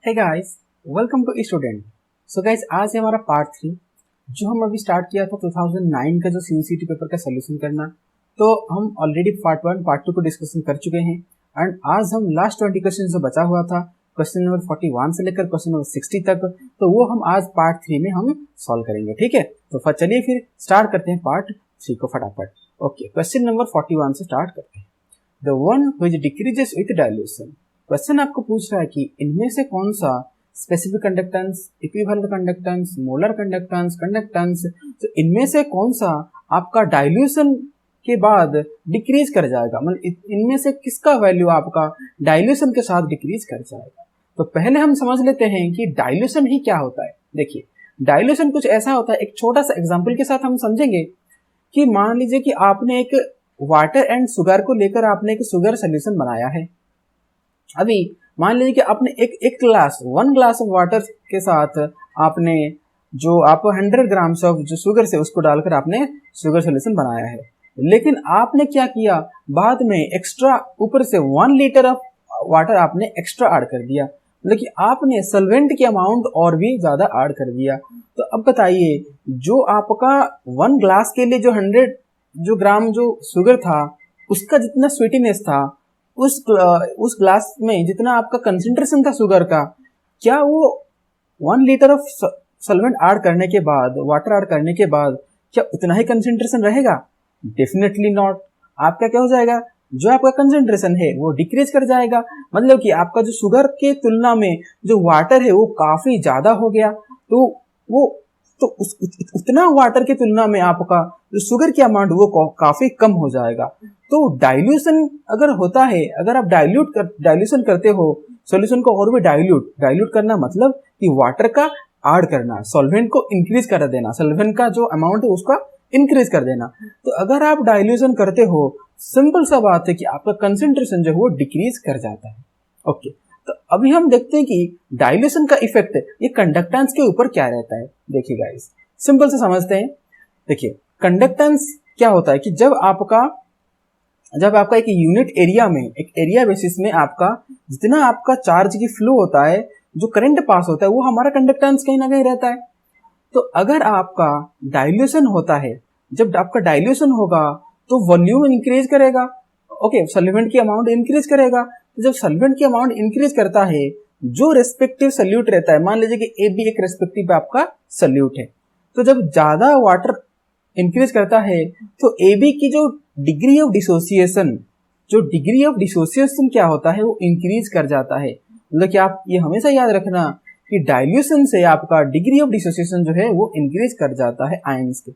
Hey guys, welcome to student. So guys, आज है हमारा पार्ट 3 जो हम अभी स्टार्ट किया था 2009 का जो सीयूसीटी पेपर का सोल्यूशन करना। तो हम ऑलरेडी पार्ट 1 पार्ट 2 को डिस्कशन कर चुके हैं एंड आज हम लास्ट 20 क्वेश्चन जो बचा हुआ था, क्वेश्चन नंबर 41 से लेकर क्वेश्चन नंबर 60 तक, तो वो हम आज पार्ट 3 में हम सॉल्व करेंगे। ठीक है, तो चलिए फिर स्टार्ट करते हैं पार्ट 3 को फटाफट। ओके, क्वेश्चन नंबर 41 से स्टार्ट करते हैं। The one which decreases with dilution. Question आपको पूछ रहा है कि इनमें से कौन सा specific conductance, equivalent conductance, molar conductance, conductance, तो इनमें से कौन सा आपका डाइल्यूशन के बाद डिक्रीज कर जाएगा, मतलब इनमें से किसका वैल्यू आपका डाइल्यूशन के साथ डिक्रीज कर जाएगा। तो पहले हम समझ लेते हैं कि डाइल्यूशन ही क्या होता है। देखिए, डाइल्यूशन कुछ ऐसा होता है, एक छोटा सा एग्जांपल के साथ हम समझेंगे कि मान लीजिए कि आपने एक वाटर एंड शुगर को लेकर आपने एक शुगर सोल्यूशन बनाया है। अभी मान लीजिए कि आपने एक ग्लास 1 ग्लास ऑफ वाटर के साथ आपने जो आप 100 ग्राम्स ऑफ जो शुगर से उसको डालकर आपने शुगर सोल्यूशन बनाया है। लेकिन आपने क्या किया, बाद में एक्स्ट्रा ऊपर से 1 लीटर ऑफ वाटर आपने एक्स्ट्रा ऐड कर दिया, मतलब कि आपने सॉल्वेंट की अमाउंट और भी ज्यादा ऐड कर दिया। तो अब बताइए, जो आपका 1 ग्लास के लिए जो 100 जो ग्राम जो शुगर था उसका जितना स्वीटीनेस था, उस ग्लास में जितना आपका कंसेंट्रेशन था शुगर का, क्या वो 1 लीटर ऑफ सॉल्वेंट ऐड करने के बाद, वाटर ऐड करने के बाद, क्या उतना ही कंसेंट्रेशन रहेगा? Definitely not. आपका क्या हो जाएगा, जो आपका कंसेंट्रेशन है वो डिक्रीज कर जाएगा। मतलब कि आपका जो शुगर के तुलना में जो वाटर है वो काफी ज्यादा हो गया, तो वो उतना वाटर की तुलना में आपका जो शुगर की अमाउंट वो काफी कम हो जाएगा। तो डाइल्यूशन अगर होता है, अगर आप डाइल्यूशन करते हो सॉल्यूशन को, और भी डाइल्यूट करना मतलब कि वाटर का ऐड करना, सॉल्वेंट को इंक्रीज कर देना, सॉल्वेंट का जो अमाउंट है उसका इंक्रीज कर देना। तो अगर आप डाइल्यूशन करते हो, सिंपल सा बात है कि आपका कंसेंट्रेशन जो है वो डिक्रीज कर जाता है। ओके, तो अभी हम देखते हैं कि डाइल्यूशन का इफेक्ट ये कंडक्टेंस के ऊपर क्या रहता है। देखिए गाइस, सिंपल से समझते हैं। देखिए, कंडक्टेंस क्या होता है कि जब आपका एक यूनिट एरिया में, एक एरिया बेसिस में आपका जितना आपका चार्ज की फ्लो होता है, जो करंट पास होता है, वो हमारा कंडक्टेंस कहीं ना कहीं रहता है। तो अगर आपका डाइल्यूशन होता है, जब आपका डाइल्यूशन होगा तो वॉल्यूम इंक्रीज करेगा। ओके, सॉल्वेंट की अमाउंट इंक्रीज करेगा। तो जब सॉल्वेंट की अमाउंट इंक्रीज करता है, जो रेस्पेक्टिव सॉल्यूट रहता है, मान लीजिए कि ए बी एक रेस्पेक्टिव आपका सॉल्यूट है, तो जब ज्यादा वाटर इंक्रीज करता है तो ए बी की जो डिग्री ऑफ डिसोसिएशन क्या होता है, वो इंक्रीज कर जाता है। मतलब कि आप ये हमेशा याद रखना कि डाइल्यूशन से आपका डिग्री ऑफ डिसोसिएशन जो है वो इंक्रीज कर जाता है आयंस के।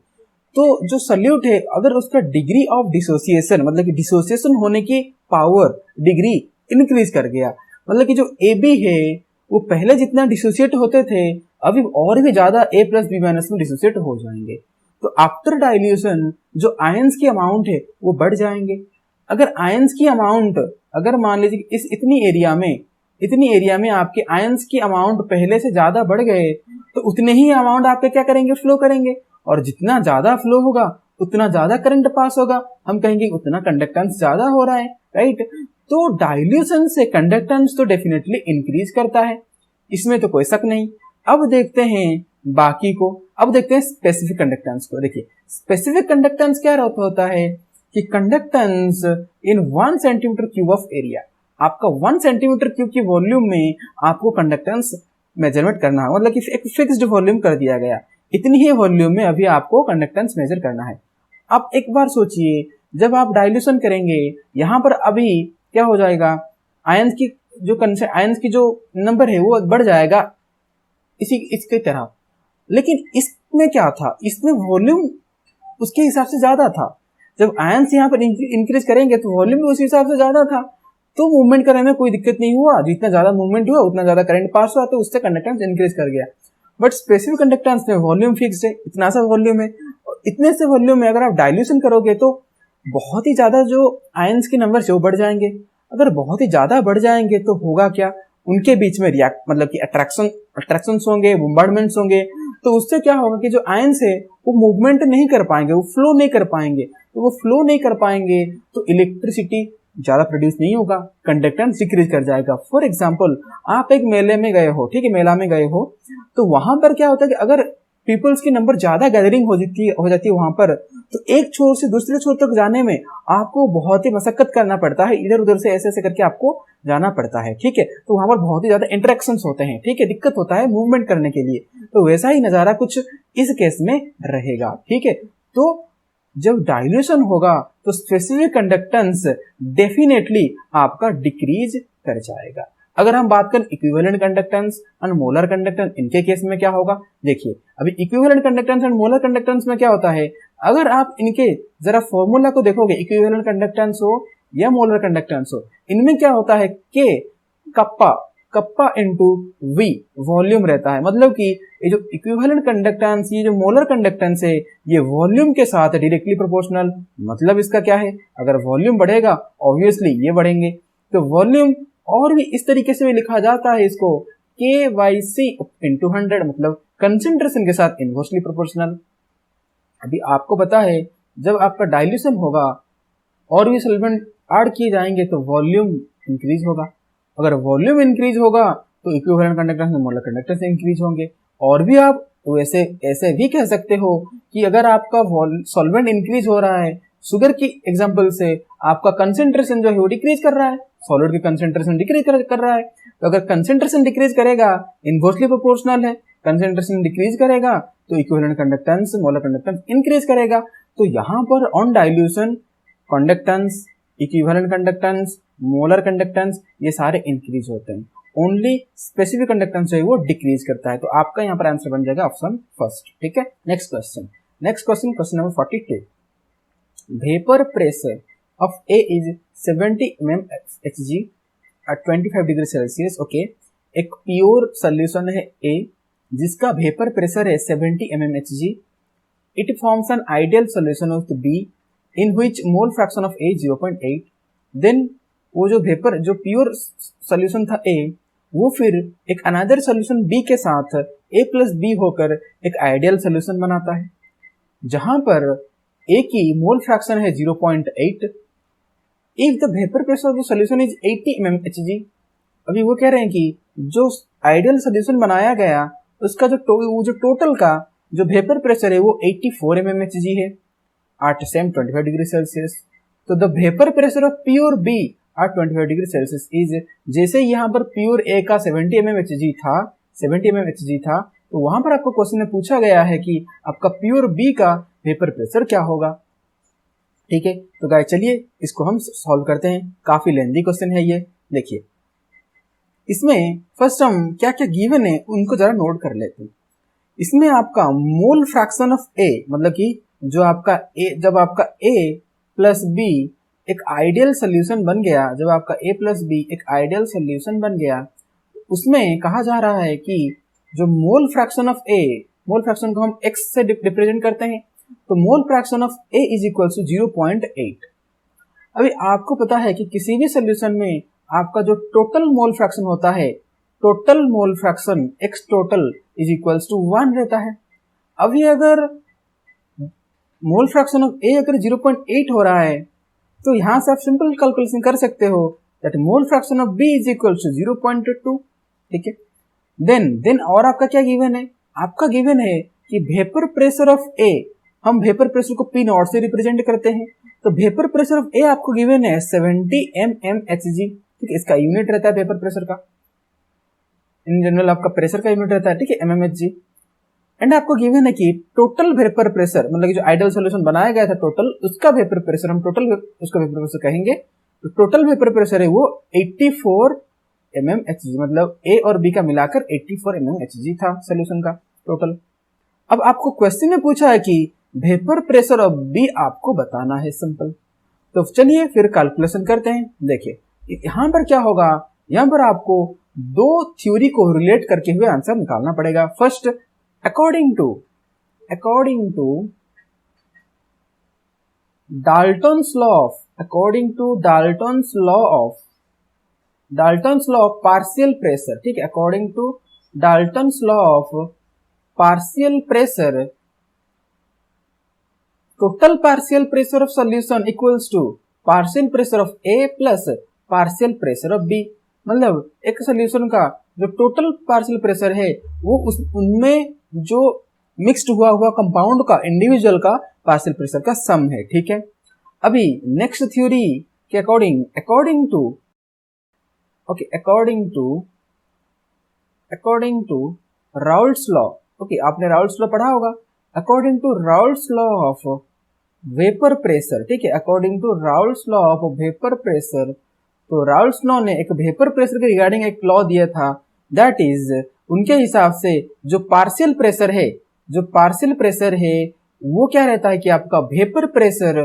तो जो सॉल्यूट है, अगर उसका डिग्री ऑफ डिसोसिएशन, मतलब कि डिसोसिएशन होने की पावर, डिग्री इंक्रीज कर गया, मतलब कि जो ए बी है वो पहले जितना डिसोसिएट होते थे, अभी और भी ज्यादा ए प्लस बी माइनस में डिसोसिएट हो जाएंगे। तो आफ्टर डाइल्यूशन जो आयंस की अमाउंट है वो बढ़ जाएंगे। अगर आयंस की अमाउंट, अगर मान लीजिए इस इतनी एरिया में आपके आयंस की अमाउंट पहले से ज्यादा बढ़ गए, तो उतने ही अमाउंट आपके क्या करेंगे, फ्लो करेंगे, और जितना ज्यादा फ्लो होगा उतना ज्यादा करंट पास होगा, हम कहेंगे उतना कंडक्टेंस ज्यादा हो रहा है, राइट। तो डाइल्यूशन से कंडक्टेंस तो डेफिनेटली इंक्रीज करता है, इसमें तो कोई शक नहीं। अब देखते हैं बाकी को, अब देखते हैं स्पेसिफिक कंडक्टेंस को। देखिए, स्पेसिफिक कंडक्टेंस क्या होता है कि conductance in 1 centimetre cube of area, आपका 1 सेंटीमीटर क्यूब की वॉल्यूम में आपको कंडक्टेंस मेजरमेंट करना है, मतलब कि एक फिक्स्ड वॉल्यूम कर दिया गया, इतनी ही वॉल्यूम में अभी आपको कंडक्टेंस मेजर करना है। अब एक बार सोचिए, जब आप डाइल्यूशन करेंगे, यहाँ पर अभी क्या हो जाएगा, आयंस की जो नंबर है वो बढ़ जाएगा इसकी तरह। लेकिन इसमें क्या था, इसमें वॉल्यूम उसके हिसाब से ज्यादा था। जब आयंस यहाँ पर इंक्रीज करेंगे तो वॉल्यूम भी उस हिसाब से ज्यादा था, तो मूवमेंट करने में कोई दिक्कत नहीं हुआ। जितना ज्यादा मूवमेंट हुआ उतना ज्यादा करंट पास हुआ, तो उससे कंडक्टेंस इंक्रीज कर गया। बट स्पेसिफिक कंडक्टेंस में वॉल्यूम फिक्स्ड है, इतना सा वॉल्यूम है, इतने से वॉल्यूम में अगर आप डाइल्यूशन करोगे तो बहुत ही ज्यादा जो आयंस के नंबर से वो बढ़ जाएंगे। अगर बहुत ही ज्यादा बढ़ जाएंगे तो होगा क्या, उनके बीच में रिएक्ट, मतलब कि अट्रैक्शंस होंगे, बॉम्बार्डमेंट्स होंगे, तो उससे क्या होगा कि जो आयंस है वो मूवमेंट नहीं कर पाएंगे, वो फ्लो नहीं कर पाएंगे। तो वो फ्लो नहीं कर पाएंगे तो इलेक्ट्रिसिटी ज्यादा प्रोड्यूस नहीं होगा, कंडक्टेंस डिक्रीज कर जाएगा। फॉर एग्जाम्पल आप एक मेले में गए हो, ठीक है, मेला में गए हो, तो वहां पर क्या होता है कि अगर पीपल्स की नंबर ज्यादा गैदरिंग हो जाती है वहां पर, तो एक छोर से दूसरे छोर तक जाने में आपको बहुत ही मशक्कत करना पड़ता है, इधर उधर से ऐसे ऐसे करके आपको जाना पड़ता है, ठीक है। तो वहां पर बहुत ही ज्यादा इंटरेक्शंस होते हैं, ठीक है, दिक्कत होता है मूवमेंट करने के लिए। तो वैसा ही नजारा कुछ इस केस में रहेगा, ठीक है। तो जब डाइल्यूशन होगा तो स्पेसिफिक कंडक्टेंस डेफिनेटली आपका डिक्रीज कर जाएगा। अगर हम बात करें equivalent conductance and molar conductance, इनके केस में क्या होगा, देखिए अभी equivalent conductance and molar conductance में क्या होता है, अगर आप इनके जरा फॉर्मूला को देखोगे, इक्विवेलेंट कंडक्टेंस हो या मोलर कंडक्टेंस हो, इनमें क्या होता है के कप्पा इंटू वी वॉल्यूम रहता है। मतलब कि ये जो इक्विवेलेंट कंडक्टेंस, ये जो मोलर कंडक्टेंस है, ये वॉल्यूम के साथ डायरेक्टली प्रोपोर्शनल। मतलब इसका क्या है, अगर वॉल्यूम बढ़ेगा ऑब्वियसली ये बढ़ेंगे। तो वॉल्यूम और भी इस तरीके से भी लिखा जाता है इसको, के वाई सी इंटू 100, मतलब कंसेंट्रेशन के साथ इनवर्सली प्रोपोर्शनल। अभी आपको पता है जब आपका डाइल्यूशन होगा और भी सॉल्वेंट ऐड किए जाएंगे तो वॉल्यूम इंक्रीज होगा। अगर वॉल्यूम इंक्रीज होगा तो इक्विवेलेंट कंडक्टेंस और मोलर कंडक्टेंस इंक्रीज होंगे। और भी आप वैसे ऐसे भी कह सकते हो कि अगर आपका सॉल्वेंट इंक्रीज हो रहा है, शुगर की एग्जांपल से आपका कंसेंट्रेशन जो है वो डिक्रीज कर रहा है, सॉलिड की कंसेंट्रेशन डिक्रीज कर रहा है। तो अगर कंसेंट्रेशन डिक्रीज करेगा इनवर्सली प्रोपोर्शनल है, कंसेंट्रेशन डिक्रीज करेगा तो equivalent conductance molar conductance increase करेगा। तो यहाँ पर on dilution conductance, equivalent conductance, molar conductance ये सारे इंक्रीज होते हैं, ओनली स्पेसिफिक कंडक्टेंस जो है वो डिक्रीज करता है। तो आपका यहाँ पर आंसर बन जाएगा ऑप्शन फर्स्ट, ठीक है। Next question number 42। Vapour pressure of A is 70 mmHg at 25 degree Celsius. Okay, एक प्योर सोल्यूशन है ए जिसका वेपर प्रेशर है 70 mmHg। It forms an ideal solution of B in which mole fraction of A 0.8। Then वो जो vapour जो pure solution था ए, वो फिर एक अनदर सोल्यूशन बी के साथ ए प्लस बी होकर एक आइडियल सोल्यूशन बनाता है, जहां पर ए की मोल फ्रैक्शन है 0.8। If the vapour pressure of the solution is 80 mmHg। अभी वो कह रहे हैं कि जो आइडियल सोल्यूशन बनाया गया उसका जो टोटल का जो वेपर प्रेशर है वो 84 mmHg है at same 25 डिग्री सेल्सियस। तो the vapour pressure of pure B at 25 degree Celsius is, जैसे यहाँ पर प्योर ए का 70 mmHg था, तो वहां पर आपको क्वेश्चन में पूछा गया है कि आपका प्योर बी का वेपर प्रेशर क्या होगा, ठीक है। तो गाइस चलिए इसको हम सॉल्व करते हैं, काफी लेंथी क्वेश्चन है ये। देखिए इसमें फर्स्ट हम क्या क्या गिवन है उनको जरा नोट कर लेते हैं। इसमें आपका मोल फ्रैक्शन ऑफ ए, मतलब कि जो आपका ए, जब आपका ए प्लस बी एक आइडियल सोल्यूशन बन गया, जब आपका ए प्लस बी एक आइडियल सोल्यूशन बन गया, उसमें कहा जा रहा है कि जो mole fraction of A, mole fraction को हम एक्स से रिप्रेजेंट करते हैं, तो mole fraction of A is equal to 0.8। अभी आपको पता है कि किसी भी सोल्यूशन में आपका जो टोटल मोल फ्रैक्शन होता है, total mole fraction X total is equals to 1 रहता है। अभी अगर मोल फ्रैक्शन ऑफ ए अगर 0.8 हो रहा है तो यहां से आप सिंपल कैलकुलेशन कर सकते हो that mole fraction of B is equal to 0.2, ठीक है। देन और आपका क्या गिवन है, आपका गिवन है कि वेपर प्रेशर ऑफ ए, हम वेपर प्रेशर को पी नॉट से रिप्रेजेंट करते हैं, तो वेपर प्रेशर ऑफ ए आपको गिवन है 70 mmHg, ठीक है। इसका यूनिट रहता है वेपर प्रेशर का, इन जनरल आपका प्रेशर का यूनिट रहता है, ठीक है, mmHg। एंड आपको गिवन है कि टोटल वेपर प्रेशर, मतलब कि जो आइडियल सॉल्यूशन बनाया गया था टोटल, उसका वेपर प्रेशर हम टोटल उसका वेपर प्रेशर कहेंगे, तो टोटल वेपर प्रेशर है वो 84 mmHg, मतलब ए और बी का मिलाकर 84 mmHg था सॉल्यूशन का टोटल। अब आपको क्वेश्चन में पूछा है कि वेपर प्रेशर ऑफ बी आपको बताना है, सिंपल। तो चलिए फिर कैलकुलेशन करते हैं। देखिए यहां पर क्या होगा, यहां पर आपको दो थ्योरी को रिलेट करके हुए आंसर निकालना पड़ेगा। First according to Dalton's law of partial pressure, ठीक है, according to Dalton's law of partial pressure, total partial pressure of solution equals to partial pressure of A plus partial pressure of B. मतलब एक solution का जो total partial pressure है वो उनमें जो मिक्स्ड हुआ कंपाउंड का इंडिविजुअल का पार्शियल प्रेशर का सम है। ठीक है, अभी नेक्स्ट थ्योरी के according to Raoult's law. Okay, आपने राउल्ट्स लॉ पढ़ा होगा। According to Raoult's law of vapour pressure, ठीक है, according to Raoult's law of vapour pressure, तो राउल्ट्स लॉ ने एक वेपर प्रेशर के रिगार्डिंग एक लॉ दिया था, दैट इज उनके हिसाब से जो पार्शियल प्रेशर है वो क्या रहता है कि आपका vapour pressure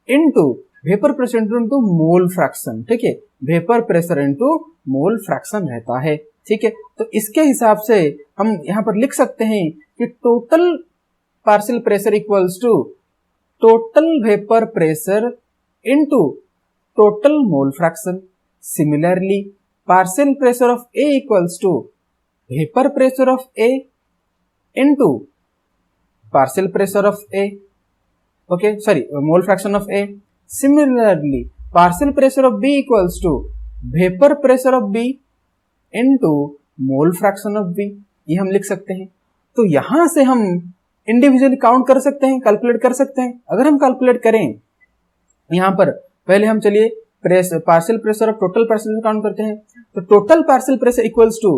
into mole fraction. ठीक है, vapour pressure into mole fraction रहता है। ठीक है, तो इसके हिसाब से हम यहाँ पर लिख सकते हैं कि total partial pressure equals to total vapour pressure into total mole fraction. Similarly partial pressure of A equals to vapour pressure of A into partial pressure of A, okay sorry mole fraction of A. Similarly partial pressure of B equals to vapour pressure of B into mole fraction of B, ये हम लिख सकते हैं। तो यहां से हम individually count कर सकते हैं, कैलकुलेट कर सकते हैं। अगर हम कैलकुलेट करें यहां पर पहले हम चलिए पार्शियल प्रेशर और टोटल प्रेशर काउंट करते हैं। तो total partial pressure equals to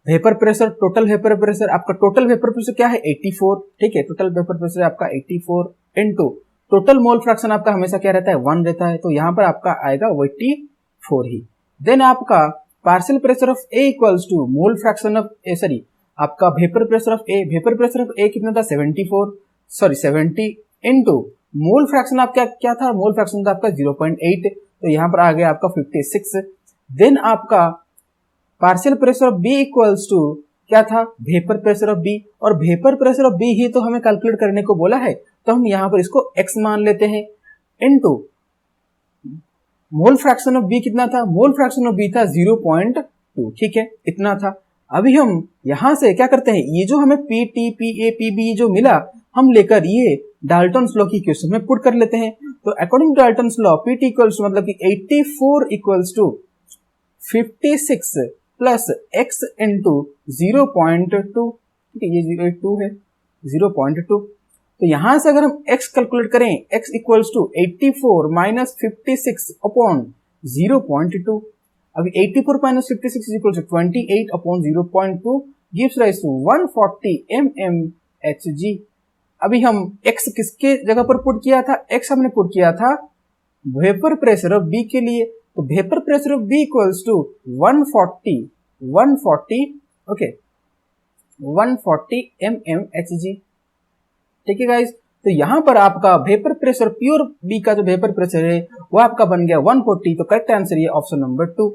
vapour pressure, total vapour pressure, आपका टोटल वेपर प्रेशर क्या है 84। ठीक है, टोटल वेपर प्रेशर आपका 84 इनटू टोटल मोल फ्रैक्शन आपका हमेशा क्या रहता है 1 रहता है, तो यहां पर आपका आएगा 84 ही। देन आपका partial pressure of A equals to mole fraction of A, sorry आपका वेपर प्रेशर ऑफ ए कितना था 70 इनटू मोल फ्रैक्शन आपका क्या था, मोल फ्रैक्शन था आपका 0.8, तो यहां पर आ गया आपका 56। देन आपका partial pressure of B equals to क्या था वेपर प्रेशर ऑफ बी, और वेपर प्रेशर ऑफ बी ही तो हमें कैलकुलेट करने को बोला है, तो हम यहां पर इसको x मान लेते हैं into mole fraction of B कितना था, मोल फ्रैक्शन ऑफ बी था 0.2। ठीक है, इतना था। अभी हम यहां से क्या करते हैं, ये जो हमें P T P A P B जो मिला हम लेकर ये डाल्टन्स लॉ की इक्वेशन में पुट कर लेते हैं। तो according to Dalton's law P T equals मतलब कि 84 equals to 56 plus x into 0.2। ठीक है, ये 2 है 0.2। तो यहां से अगर हम x कैलकुलेट करें, x equals to 84 minus 56 upon 0.2। अभी 84 minus 56 equals to 28 upon 0.2 gives rise to 140 mmHg। अभी हम x किसके जगह पर पुट किया था, x हमने पुट किया था वेपर प्रेशर ऑफ b के लिए, तो vapour pressure of b equals to 140 okay 140 mmHg। ठीक है गाइस, तो यहां पर आपका वेपर प्रेशर प्योर बी का जो वेपर प्रेशर है वो आपका बन गया 140, तो करेक्ट आंसर ये ऑप्शन नंबर 2।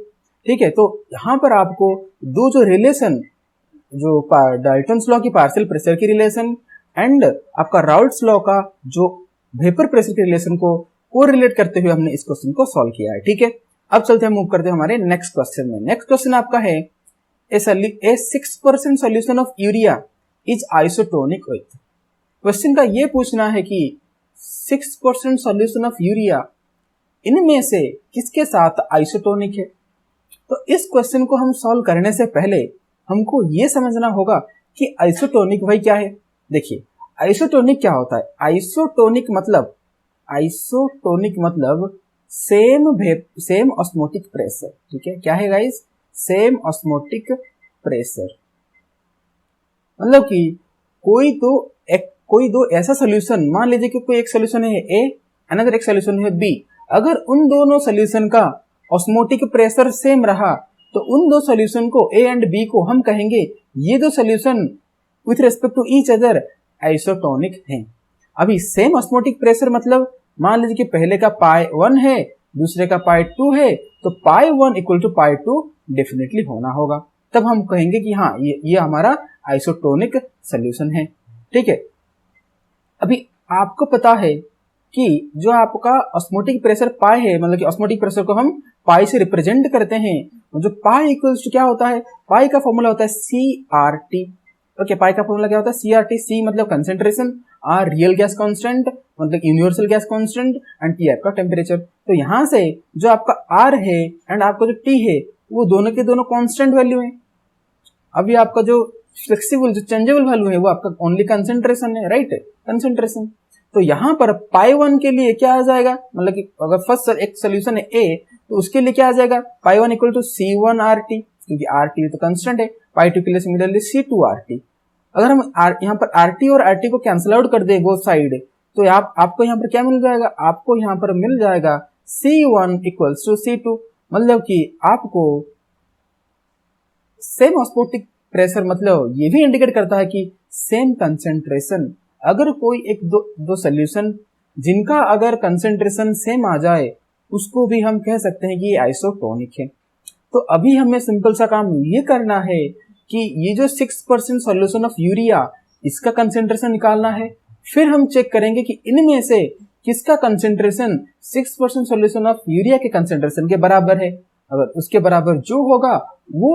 ठीक है, तो यहां पर आपको दो जो रिलेशन, जो डाल्टन्स लॉ की पार्शियल प्रेशर की रिलेशन एंड आपका राउल्ट्स लॉ का जो वेपर प्रेशर के रिलेशन को कोरिलेट करते हुए हमने इस क्वेश्चन को सॉल्व किया है। ठीक है, अब चलते हैं मूव करते हैं हमारे नेक्स्ट क्वेश्चन में। नेक्स्ट क्वेश्चन आपका है ए 6% solution of urea is isotonic with. Question का ये पूछना है कि 6% सॉल्यूशन ऑफ यूरिया इनमें से किसके साथ आइसोटोनिक है। तो इस क्वेश्चन को हम सॉल्व करने से पहले हमको ये समझना होगा कि आइसोटोनिक भाई क्या है। देखिए आइसोटोनिक क्या होता है, आइसोटोनिक मतलब सेम ऑस्मोटिक प्रेशर। ठीक है, क्या है गाइस, सेम ऑस्मोटिक प्रेशर, मतलब कि कोई दो ऐसा सोल्यूशन, मान लीजिए कि कोई एक सोल्यूशन है ए, अनदर एक सोल्यूशन है बी, अगर उन दोनों सोल्यूशन का ऑस्मोटिक प्रेशर सेम रहा तो उन दो सोल्यूशन को ए एंड बी को हम कहेंगे ये दो solution with respect to each other isotonic हैं। अभी सेम ऑस्मोटिक प्रेशर मतलब मान लीजिए कि पहले का पाई 1 है, दूसरे का पाई 2 है, तो पाई 1 इक्वल टू पाई 2 डेफिनेटली होना होगा, तब हम कहेंगे कि हाँ ये हमारा आइसोटोनिक सोल्यूशन है। ठीक है, अभी आपको पता है कि जो आपका ऑस्मोटिक प्रेशर पाई है, मतलब कि ऑस्मोटिक प्रेशर को हम पाई से रिप्रेजेंट करते हैं, जो पाई इक्वल्स टू क्या होता है, पाई का फॉर्मूला होता है CRT। ओके, पाई का फॉर्मूला क्या होता है, CRT, C मतलब concentration, R real gas constant मतलब universal gas constant and T आपका टेम्परेचर। तो यहाँ से जो आपका R है एंड आपका जो T है वो दोनों के दोनों कांस्टेंट वैल्यू है। अभी आपका जो फ्लेक्सिबल जो चेंजेबल वैल्यू है वो आपका ओनली कंसेंट्रेशन है, राइट, कंसेंट्रेशन। तो यहाँ पर पाई 1 के लिए क्या आ जाएगा, मतलब कि अगर फर्स्ट एक सोल्यूशन है A तो उसके लिए क्या आ जाएगा, पाई 1 इक्वल टू C1RT, क्योंकि RT तो कांस्टेंट है, पाई 2 के लिए सिमिलरली C2RT। अगर हम यहाँ पर RT और RT को कैंसिल आउट कर दे बोथ साइड, तो आपको यहाँ पर क्या मिल जाएगा, आपको यहाँ पर मिल जाएगा C1 इक्वल्स टू C2, मतलब कि आपको सेम ऑस्मोटिक प्रेशर, मतलब ये भी इंडिकेट करता है कि सेम कंसेंट्रेशन। अगर कोई एक दो सोल्यूशन जिनका अगर कंसेंट्रेशन सेम आ जाए उसको भी हम कह सकते हैं कि ये आइसोटोनिक है। तो अभी हमें सिंपल सा काम ये करना है कि ये जो 6% सॉल्यूशन ऑफ यूरिया इसका कंसेंट्रेशन निकालना है, फिर हम चेक करेंगे कि इनमें से किसका कंसेंट्रेशन 6% सॉल्यूशन ऑफ यूरिया के कंसेंट्रेशन के बराबर है। अगर उसके बराबर जो होगा वो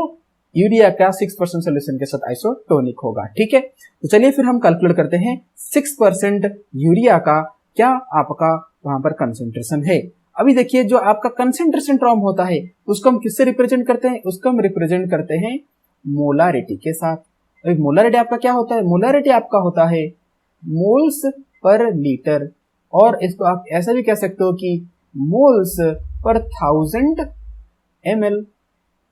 यूरिया का 6% सोल्यूशन के साथ आइसोटोनिक होगा। ठीक है, तो चलिए फिर हम कैलकुलेट करते हैं 6% यूरिया का क्या आपका वहां पर कंसेंट्रेशन है। अभी देखिए जो आपका कंसेंट्रेशन टर्म होता है उसको हम किससे रिप्रेजेंट करते हैं, उसको हम रिप्रेजेंट करते हैं मोलारिटी के साथ। अभी मोलारिटी आपका क्या होता है, मोलारिटी आपका होता है मोल्स पर लीटर, और इसको आप ऐसा भी कह सकते हो कि moles per 1000 ml,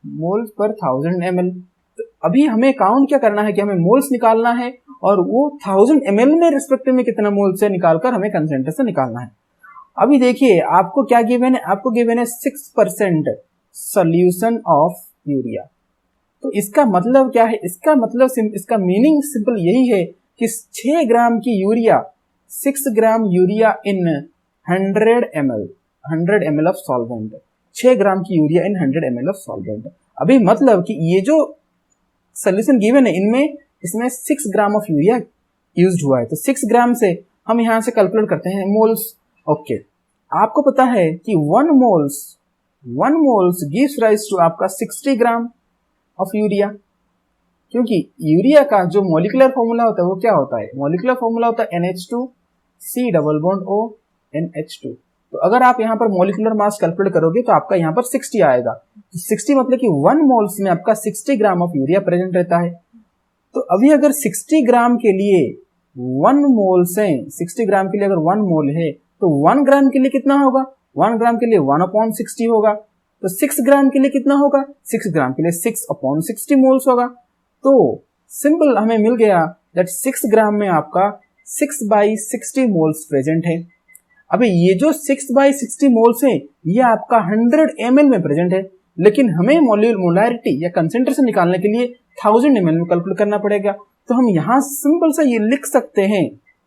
moles per 1000 ml। तो अभी हमें काउंट क्या करना है कि हमें मोल्स निकालना है और वो 1000 ml में रिस्पेक्टिव में कितना मोल्स है निकालकर हमें कंसेंट्रेशन निकालना है। अभी देखिए आपको क्या गिवन है, आपको गिवन है 6% सॉल्यूशन ऑफ यूरिया। तो इसका मतलब क्या है, इसका मतलब इसका मीनिंग सिंपल यही है कि 6 ग्राम की urea, 6 gram urea in 100 ml of solvent, 6 ग्राम की urea in 100 ml of solvent. अभी मतलब कि ये जो सोल्यूशन गिवन है इनमें इसमें 6 ग्राम ऑफ यूरिया यूज्ड हुआ है। तो 6 ग्राम से हम यहां से कैलकुलेट करते हैं मोल्स। ओके, आपको पता है कि 1 मोल्स गिव्स राइज टू आपका 60 ग्राम ऑफ यूरिया, क्योंकि यूरिया का जो मॉलिक्यूलर फॉर्मूला होता है वो क्या होता है, मॉलिक्यूलर फॉर्मूला होता है NH2C double bond O NH2। तो अगर आप यहाँ पर मॉलिक्यूलर मास कैलकुलेट करोगे तो आपका यहाँ पर 60 आएगा। तो 60 मतलब कि 1 मोल्स में आपका 60 ग्राम ऑफ यूरिया प्रेजेंट रहता है। तो अभी अगर 60 ग्राम के लिए 1 मोल्स है, 60 ग्राम के लिए अगर 1 मोल है तो 1 ग्राम के लिए कितना होगा, 1 ग्राम के लिए 1/60 होगा। तो 6 ग्राम के लिए कितना होगा, 6 ग्राम के लिए 6/60 मोल्स होगा। तो सिंपल हमें मिल गया दैट 6 ग्राम में आपका 6/60 मोल्स प्रेजेंट है। अभी ये जो 6/60 मोल्स है ये आपका 100 ml में प्रेजेंट है, लेकिन हमें मोलारिटी या कंसेंट्रेशन निकालने के लिए 1000 ml में कैलकुलेट करना पड़ेगा। तो हम यहाँ सिंपल सा ये लिख सकते हैं,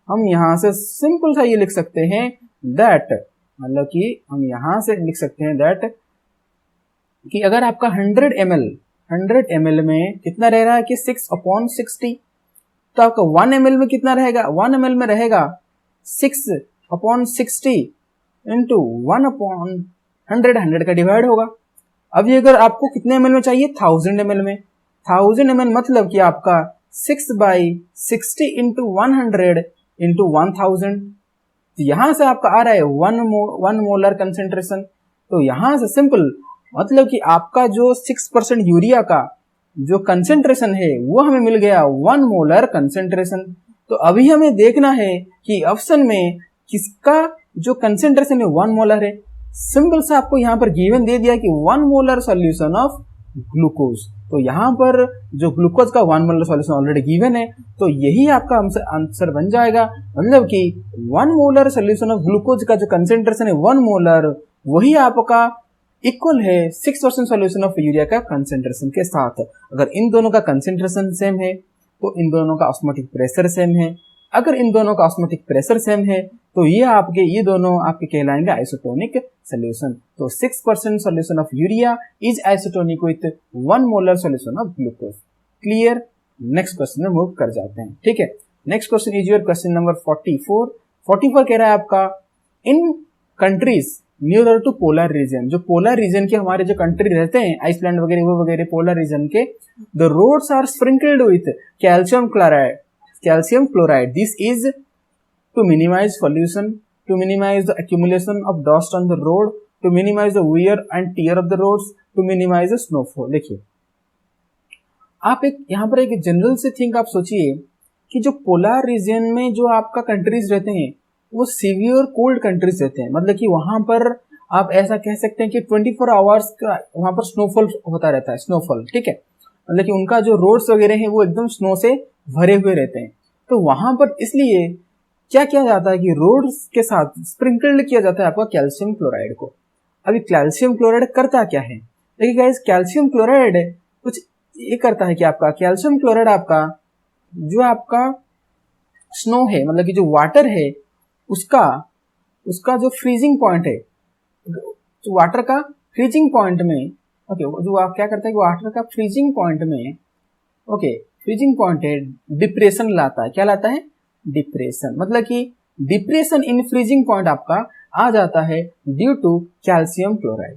हम यहाँ से सिंपल सा ये लिख सकते हैं दैट, मतलब कि हम यहाँ से लिख सकते हैं दैट कि अगर आपका 100 ml में कितना रह रहा है कि 6/60, तो आपका 1 ml में कितना रहेगा, 1 ml में रहेगा 6/60 इंटू 1/100 का डिवाइड होगा। अभी अगर आपको कितने ml में चाहिए, 1000 ml में, 1000 ml मतलब कि आपका 6/60 इंटू 100 इंटू 1000। तो यहां से आपका आ रहा है 1 मोलर कंसेंट्रेशन। तो यहां से सिंपल मतलब कि आपका जो 6% यूरिया का जो कंसेंट्रेशन है वो हमें मिल गया 1 मोलर कंसेंट्रेशन। तो अभी हमें देखना है कि ऑप्शन में किसका जो कंसेंट्रेशन है 1 मोलर है। सिंपल सा आपको यहाँ पर गिवन दे दिया कि 1 मोलर सॉल्यूशन ऑफ ग्लूकोज। तो यहाँ पर जो ग्लूकोज का 1 मोलर सॉल्यूशन ऑलरेडी गिवन है, तो यही आपका आंसर बन जाएगा। मतलब कि 1 मोलर सॉल्यूशन ऑफ ग्लूकोज का जो कंसेंट्रेशन है 1 मोलर, वही आपका इक्वल है 6% सॉल्यूशन ऑफ यूरिया का कंसेंट्रेशन के साथ। अगर इन दोनों का कंसेंट्रेशन सेम है तो इन दोनों का ऑस्मोटिक प्रेशर सेम है। अगर इन दोनों का ऑस्मोटिक प्रेशर सेम है तो ये दोनों आपके कहलाएंगे आइसोटोनिक सॉल्यूशन। तो 6% solution of urea is isotonic with 1 molar solution of glucose. Clear? Next question में मूव कर जाते हैं। ठीक है, next question is your question number 44 कह रहा है आपका in countries near to polar region, जो पोलर रीजन के हमारे जो कंट्री रहते हैं आइसलैंड वगैरह वो वगैरह पोलर रीजन के, the roads are sprinkled with calcium chloride. This is to minimise pollution, to minimise the accumulation of dust on the road, to minimize the wear and tear of the roads, to minimize the snowfall। देखिए आप एक यहाँ पर एक general से think आप सोचिए कि जो पोलर रीजन में जो आपका कंट्रीज रहते हैं वो सीवियर कोल्ड कंट्रीज रहते हैं, मतलब कि वहां पर आप ऐसा कह सकते हैं कि 24 आवर्स का वहां पर स्नोफॉल होता रहता है, स्नोफॉल, ठीक है। मतलब कि उनका जो रोड्स वगैरह हैं वो एकदम स्नो से भरे हुए रहते हैं। तो वहां पर इसलिए क्या किया जाता है कि रोड्स के साथ स्प्रिंकल्ड किया जाता है आपका कैल्शियम क्लोराइड को। अभी कैल्शियम क्लोराइड करता क्या है, देखिए गाइस, कैल्शियम क्लोराइड कुछ ये करता है कि आपका कैल्शियम क्लोराइड आपका जो आपका स्नो है, मतलब कि जो वाटर है उसका जो फ्रीजिंग पॉइंट है, जो वाटर का फ्रीजिंग पॉइंट में, ओके, जो आप क्या करता है कि वाटर का फ्रीजिंग पॉइंट में, ओके, फ्रीजिंग पॉइंट है, डिप्रेशन लाता है। क्या लाता है? डिप्रेशन। मतलब कि डिप्रेशन इन फ्रीजिंग पॉइंट आपका आ जाता है ड्यू टू कैल्शियम क्लोराइड।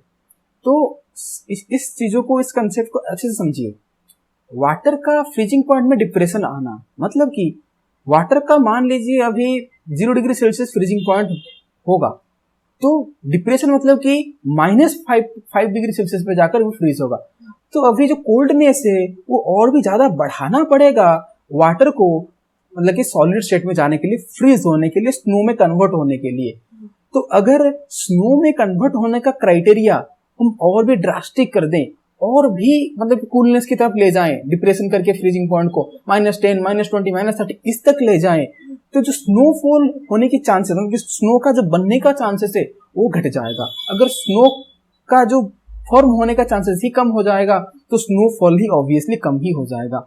तो इस चीजों को, इस कंसेप्ट को अच्छे से समझिए। वाटर का फ्रीजिंग पॉइंट में डिप्रेशन आना मतलब कि वाटर का मान लीजिए अभी 0 डिग्री सेल्सियस फ्रीजिंग पॉइंट होगा, तो डिप्रेशन मतलब कि -5 डिग्री सेल्सियस पे जाकर वो फ्रीज होगा। तो अभी जो कोल्डनेस है वो और भी ज्यादा बढ़ाना पड़ेगा वाटर को, मतलब कि सॉलिड स्टेट में जाने के लिए, फ्रीज होने के लिए, स्नो में कन्वर्ट होने के लिए। तो अगर स्नो में कन्वर्ट होने का क्राइटेरिया हम और भी ड्रास्टिक कर दें और भी मतलब कूलनेस की तरफ ले जाएं, डिप्रेशन करके फ्रीजिंग पॉइंट को -10, -20, -30 इस तक ले जाएं, तो जो स्नोफॉल होने की चांसेस, मतलब स्नो का जो बनने का चांसेस है वो घट जाएगा। अगर स्नो का जो फॉर्म होने का चांसेस ही कम हो जाएगा तो स्नोफॉल ही ऑब्वियसली कम ही हो जाएगा।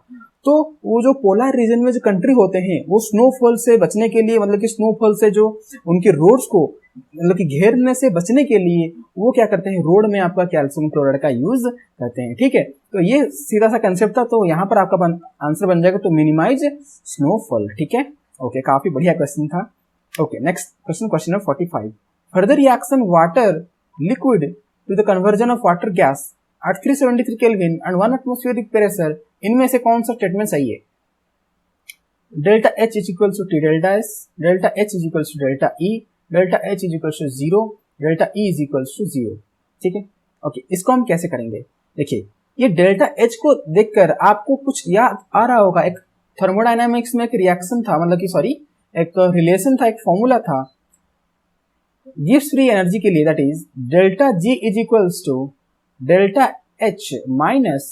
तो वो जो पोलर रीजन में जो कंट्री होते हैं वो स्नोफॉल से बचने के लिए, मतलब कि स्नोफॉल से जो उनके रोड्स को मतलब कि घेरने से बचने के लिए वो क्या करते हैं, रोड में आपका कैल्शियम क्लोराइड का यूज करते हैं। ठीक है, तो ये सीधा सा कंसेप्ट था। तो यहाँ पर आपका आंसर बन जाएगा टू मिनिमाइज स्नोफॉल। ठीक है, ओके, काफी बढ़िया क्वेश्चन था। Okay, next question, question number 45। Further reaction water liquid to the conversion of water gas at 373 kelvin and 1 atmospheric pressure, इनमें से कौन सा स्टेटमेंट सही है? Delta H is equal to T delta S, delta H is equal to delta E, delta H is equal to 0, delta E is equal to 0। ठीक है, okay, इसको हम कैसे करेंगे? देखिए, ये डेल्टा H को देखकर आपको कुछ याद आ रहा होगा। एक थर्मोडायनामिक्स में एक रिएक्शन था, मतलब कि सॉरी, एक रिलेशन था, एक फॉर्मूला था गिव्स फ्री एनर्जी के लिए, that is delta G is equals to delta H minus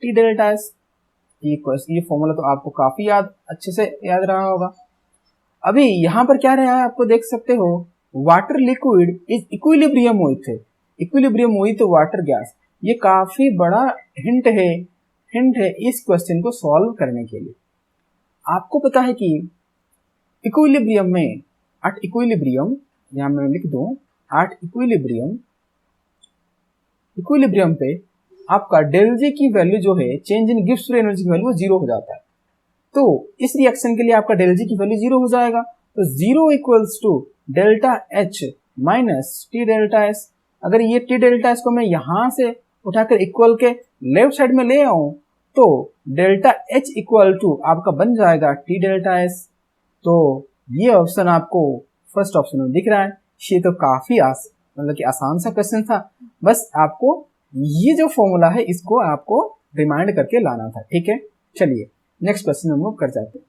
T delta S. ये फॉर्मूला तो आपको काफी अच्छे से याद रहा होगा। अभी यहाँ पर क्या रहा है आपको देख सकते हो, water liquid is equilibrium with water gas. ये काफी बड़ा हिंट है इस क्वेश्चन को सॉल्व करने के लिए। आपको पता है कि इक्विलिब्रियम में, एट इक्विलिब्रियम, यहाँ मैं लिख दूं, एट इक्विलिब्रियम पे आपका डेल जी की वैल्यू जो है, change in gives free energy की वैल्यू, वो 0 हो जाता है। तो इस रिएक्शन के लिए आपका डेल जी की वैल्यू 0 हो जाएगा। तो 0 equals to delta H minus T delta S. अगर ये टी डेल्टा एस को मैं यहां से उठाकर इक्वल के लेफ्ट साइड में ले आऊं तो डेल्टा H इक्वल टू आपका बन जाएगा टी डेल्टा एस। तो ये ऑप्शन आपको फर्स्ट ऑप्शन में दिख रहा है। ये तो काफी मतलब कि आसान सा क्वेश्चन था। बस आपको ये जो फॉर्मूला है इसको आपको रिमाइंड करके लाना था। ठीक है, चलिए नेक्स्ट क्वेश्चन में मूव कर जाते हैं।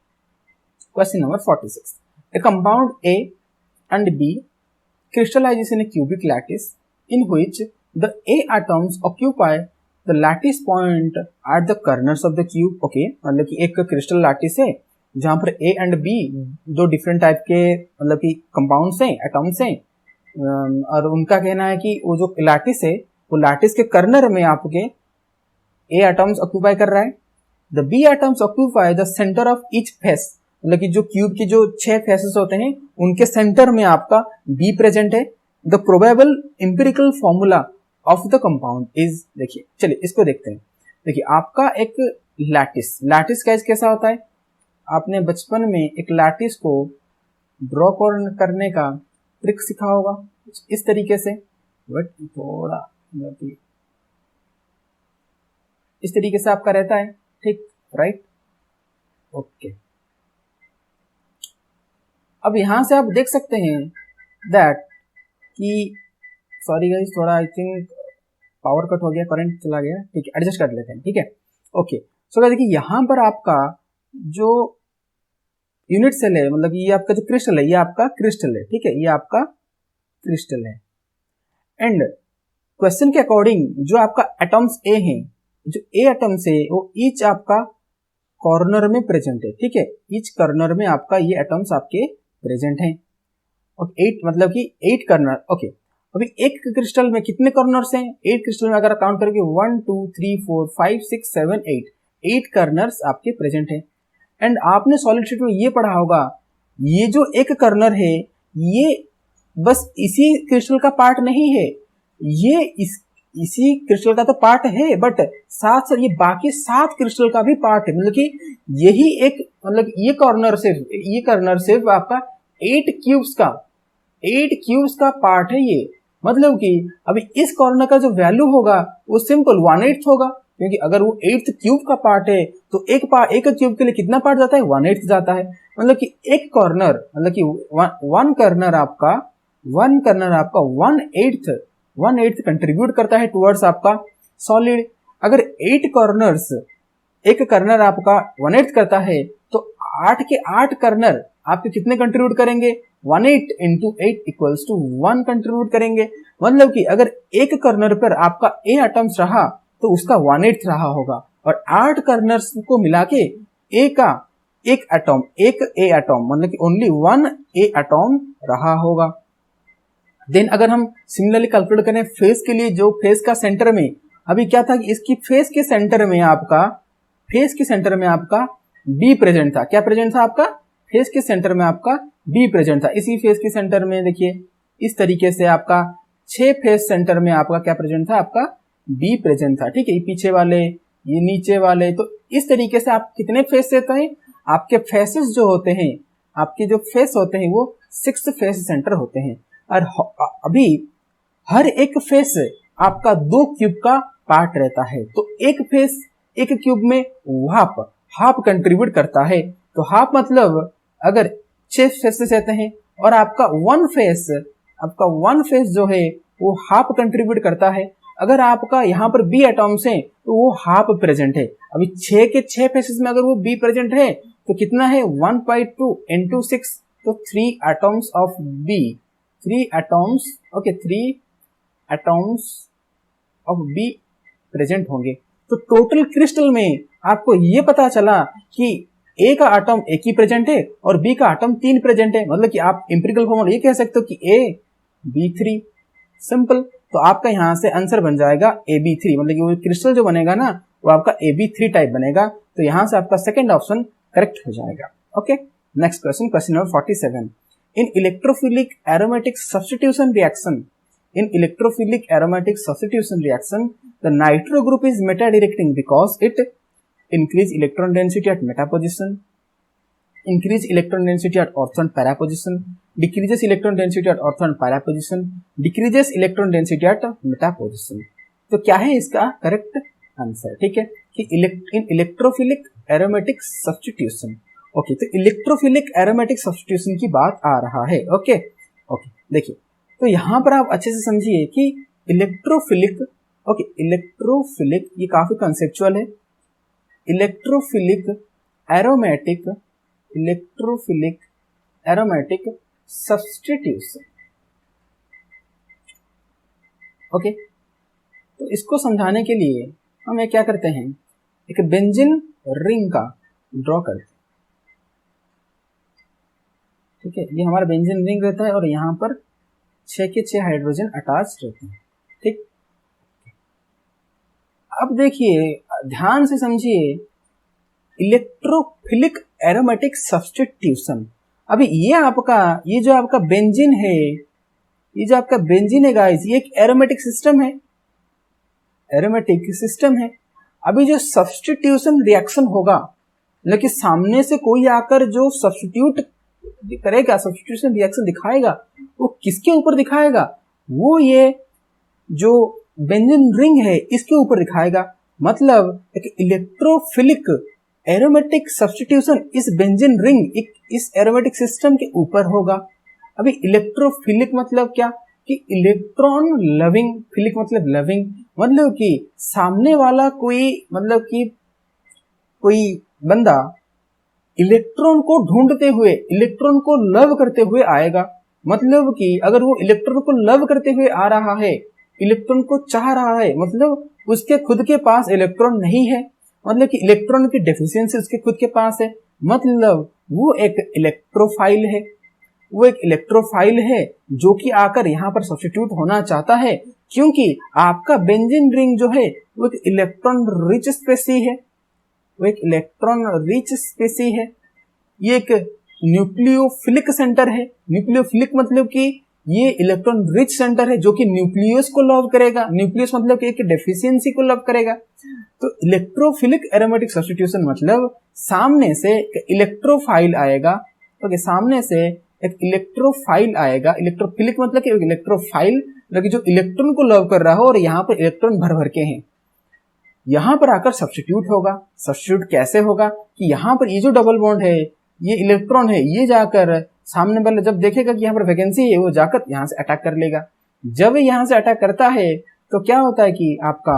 Question number 46। A compound A and B crystallizes in a cubic lattice in which the A atoms occupy the lattice point at the corners of the cube। Okay, मतलब कि एक crystal lattice है जहां पर A and B दो different type के मतलब कि कंपाउंड्स हैं, एटम्स हैं, और उनका कहना है कि वो जो लैटिस है वो लैटिस के कर्नर में आपके A एटम्स ऑक्यूपाई कर रहा है। The B atoms occupy the centre of each face, मतलब कि जो क्यूब की जो 6 फेसेस होते हैं उनके सेंटर में आपका B प्रेजेंट है। The probable empirical formula of the compound is, देखिए चलिए इसको देखते हैं। देखिए आपका एक लैटिस कैसा होता है, आपने बचपन में एक लैटिस को ड्रॉ करने का ट्रिक सीखा होगा कुछ इस तरीके से। बट थोड़ा मतलब इस तरीके से आपका रहता है, ठीक, राइट, ओके। अब यहां से आप देख सकते हैं दैट कि सॉरी गाइस, थोड़ा आई थिंक पावर कट हो गया, करंट चला गया, ठीक है, एडजस्ट कर लेते हैं, ठीक है, ओके। सो देखिए यहाँ पर आपका जो यूनिट सेल है, मतलब ये आपका जो क्रिस्टल है, ये आपका क्रिस्टल है, ठीक है, ये आपका क्रिस्टल है। एंड क्वेश्चन के अकॉर्डिंग जो आपका एटम्स ए हैं, जो ए एटम्स है वो ईच आपका कॉर्नर में प्रेजेंट है, ठीक है, ईच कॉर्नर में आपका ये एटम्स आपके प्रेजेंट हैं। ओके, 8 मतलब कि 8 कॉर्नर, ओके। अभी एक क्रिस्टल में कितने कॉर्नर्स हैं? 8 क्रिस्टल में अगर काउंट करेंगे 1 2 3 4 5 6 7 8 कॉर्नर्स आपके प्रेजेंट हैं। एंड आपने सॉलिड स्टेट में ये पढ़ा होगा, ये जो एक कॉर्नर है ये बस इसी क्रिस्टल का पार्ट नहीं है, ये इसी क्रिस्टल का तो पार्ट है, बट साथ साथ ये बाकी 7 क्रिस्टल का भी पार्ट है। मतलब कि यही एक, मतलब ये कॉर्नर सिर्फ आपका 8 क्यूब्स का पार्ट है ये। मतलब कि अभी इस कॉर्नर का जो वैल्यू होगा वो सिंपल 1/8 होगा, क्योंकि अगर वो 8th क्यूब का पार्ट है तो एक क्यूब के लिए कितना पार्ट जाता है? 1/8 जाता है। मतलब कि एक कॉर्नर, मतलब कि वन कॉर्नर आपका 1/8 कंट्रीब्यूट करता है टुवर्ड्स आपका सॉलिड। अगर 8 कॉर्नर्स, एक कॉर्नर आपका 1/8 करता है तो 8 के 8 कॉर्नर आपके कितने कंट्रीब्यूट करेंगे? 1/8 into 8 equals to 1 कंट्रीब्यूट करेंगे। मतलब कि अगर एक कॉर्नर पर आपका ए एटम्स रहा तो उसका 1/8 रहा होगा, और 8 कॉर्नर्स को मिला के ए का एक ए एटम मतलब कि ओनली 1 ए एटम रहा होगा। देन अगर हम सिमिलरली कैलकुलेट करें फेस के लिए, जो फेस का सेंटर में अभी क्या था कि इसकी फेस के सेंटर में आपका बी प्रेजेंट था। क्या प्रेजेंट था आपका? फेस के सेंटर में आपका बी प्रेजेंट था। इसी फेस के सेंटर में देखिए इस तरीके से आपका 6 फेस सेंटर में आपका क्या प्रेजेंट था? आपका बी प्रेजेंट था, ठीक है। ये पीछे वाले, ये नीचे वाले, तो इस तरीके से आप कितने फेस रहते हैं? आपके फेसेस जो होते हैं, आपके जो फेस होते हैं वो 6 फेस सेंटर होते हैं। और अभी हर एक फेस आपका 2 क्यूब का पार्ट रहता है, तो एक फेस एक क्यूब में हाफ कंट्रीब्यूट करता है। तो हाफ मतलब अगर 6 फेसेस रहते हैं और आपका वन फेस जो है वो हाफ कंट्रीब्यूट करता है। अगर आपका यहाँ पर बी एटम्स हैं तो वो हाफ प्रेजेंट है। अभी 6 के 6 फेसेस में अगर वो बी प्रेजेंट है तो कितना है? 1/2 into 6, तो 3 atoms of B, 3 atoms of B present होंगे। तो टोटल क्रिस्टल में आपको ये पता चला कि ए का आटम एक ही प्रेजेंट है और बी का आटम 3 प्रेजेंट है। मतलब कि आप एम्पिरिकल फॉर्मूला ये कह सकते हो कि AB3, सिंपल। तो आपका यहां से आंसर बन जाएगा AB3, मतलब कि वो क्रिस्टल जो बनेगा ना वो आपका AB3 टाइप बनेगा। तो यहां से आपका सेकंड ऑप्शन करेक्ट हो जाएगा। Okay, next question, question number 47। In electrophilic aromatic substitution reaction the nitro group is meta directing because it increase electron density at meta position, increase electron density at ortho and para position, decreases electron density at ortho and para position, decreases electron density at meta position। तो क्या है इसका correct answer? ठीक है कि in electrophilic aromatic substitution. Okay, तो electrophilic aromatic substitution की बात आ रहा है। ओके, देखिए तो यहां पर आप अच्छे से समझिए कि इलेक्ट्रोफिलिक, ये काफी कंसेप्चुअल है। Electrophilic aromatic substitution. ओके, तो इसको समझाने के लिए हम ये क्या करते हैं, एक बेंजीन रिंग का ड्रॉ करते हैं। ठीक है, ये हमारा बेंजीन रिंग रहता है और यहाँ पर 6 के 6 हाइड्रोजन अटैच रहते हैं। ठीक, अब देखिए ध्यान से समझिए, इलेक्ट्रोफिलिक एरोमेटिक सब्स्टिट्यूशन। अभी ये जो आपका बेंजीन है, गाइस, ये एक एरोमेटिक सिस्टम है। अभी जो सब्स्टिट्यूशन रिएक्शन होगा, लेकिन सामने से कोई आकर जो सब्स्टिट्यूशन रिएक्शन दिखाएगा, वो किसके ऊपर दिखाएगा? वो ये जो बेंजीन रिंग है इसके ऊपर दिखाएगा। मतलब एक इलेक्ट्रोफिलिक एरोमेटिक सब्स्टिट्यूशन इस बेंजीन रिंग इस एरोमेटिक सिस्टम के ऊपर होगा। अभी इलेक्ट्रोफिलिक मतलब क्या कि इलेक्ट्रॉन लविंग, फिलिक मतलब लविंग, मतलब कि सामने वाला कोई बंदा इलेक्ट्रॉन को ढूंढते हुए, इलेक्ट्रॉन को लव करते हुए आएगा। मतलब कि अगर वो इलेक्ट्रॉन को लव करते हुए आ रहा है, इलेक्ट्रॉन को चाह रहा है, मतलब उसके खुद के पास इलेक्ट्रॉन नहीं है, मतलब कि इलेक्ट्रॉन की डेफिशिएंसी उसके खुद के पास है, मतलब वो एक इलेक्ट्रोफाइल है। वो एक इलेक्ट्रोफाइल है जो कि आकर यहाँ पर सब्स्टिट्यूट होना चाहता है, क्योंकि आपका बेंजीन रिंग जो है वो एक इलेक्ट्रॉन रिच स्पेसी है, वो एक इलेक्ट्रॉन रिच स्पेसी है। ये एक न्यूक्लियोफिलिक सेंटर है। न्यूक्लियोफिलिक मतलब कि ये इलेक्ट्रॉन रिच सेंटर है जो कि न्यूक्लियस को लव करेगा। न्यूक्लियस मतलब कि एक डेफिशिएंसी को लव करेगा। तो इलेक्ट्रोफिलिक एरोमेटिक सब्स्टिट्यूशन मतलब सामने से एक इलेक्ट्रोफाइल आएगा, तो सामने से एक इलेक्ट्रोफाइल आएगा। इलेक्ट्रोफिलिक मतलब कि इलेक्ट्रोफाइल मतलब जो इलेक्ट्रॉन को लव कर रहा हो और यहाँ पर इलेक्ट्रॉन भर भर के हैं, यहाँ पर आकर सब्स्टिट्यूट होगा। सब्स्टिट्यूट कैसे होगा कि यहाँ पर ये जो डबल बॉन्ड है, ये इलेक्ट्रॉन है, ये जाकर सामने वाला जब देखेगा कि यहाँ पर वैकेंसी है, वो जाकर यहाँ से अटैक कर लेगा। जब यहाँ से अटैक करता है तो क्या होता है कि आपका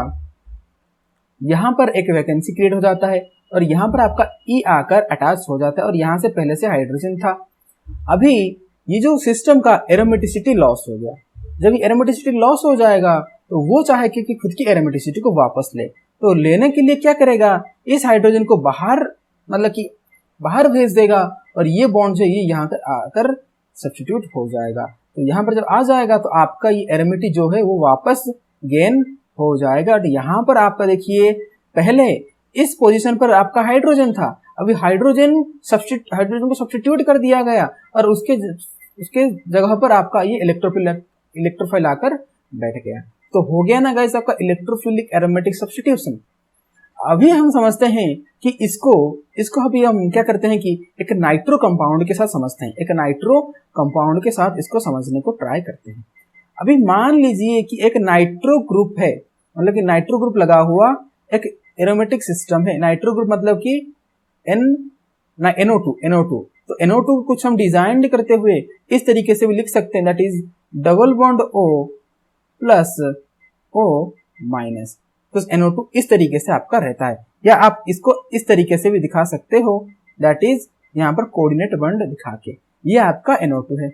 यहाँ पर एक वैकेंसी क्रिएट हो जाता है और यहाँ पर आपका ई आकर अटैच हो जाता है और यहाँ से पहले से हाइड्रोजन था। अभी ये जो सिस्टम का एरोमेटिसिटी लॉस हो गया। जब ये एरोमेटिसिटी लॉस हो जाएगा तो वो चाहे कि खुद की एरोमेटिसिटी को वापस ले, तो लेने के लिए क्या करेगा, इस हाइड्रोजन को बाहर मतलब कि बाहर भेज देगा और ये बॉन्ड जो ये यहाँ पर आकर सब्स्टिट्यूट हो जाएगा। तो यहाँ पर जब आ जाएगा तो आपका ये एरोमेटिक जो है वो वापस गेन हो जाएगा। तो यहाँ पर आपका देखिए पहले इस पोजीशन पर आपका हाइड्रोजन था, अभी हाइड्रोजन को सब्स्टिट्यूट कर दिया गया और उसके जगह पर आपका ये इलेक्ट्रोफाइल आकर बैठ गया। तो हो गया ना गाइस आपका इलेक्ट्रोफिलिक एरोमेटिक सब्स्टिट्यूशन। अभी हम समझते हैं कि इसको अभी हम क्या करते हैं कि एक नाइट्रो कंपाउंड के साथ समझते हैं। एक नाइट्रो कंपाउंड के साथ इसको समझने को ट्राई करते हैं। अभी मान लीजिए कि एक नाइट्रो ग्रुप है, मतलब कि नाइट्रो ग्रुप लगा हुआ एक एरोमेटिक सिस्टम है। नाइट्रो ग्रुप मतलब कि NO2। तो NO2 कुछ हम डिजाइन करते हुए इस तरीके से भी लिख सकते हैं, that is double bond O plus O minus. तो NO2 इस तरीके से आपका रहता है, या आप इसको इस तरीके से भी दिखा सकते हो, दैट इज यहाँ पर कोऑर्डिनेट बॉन्ड दिखा के, ये आपका NO2 है।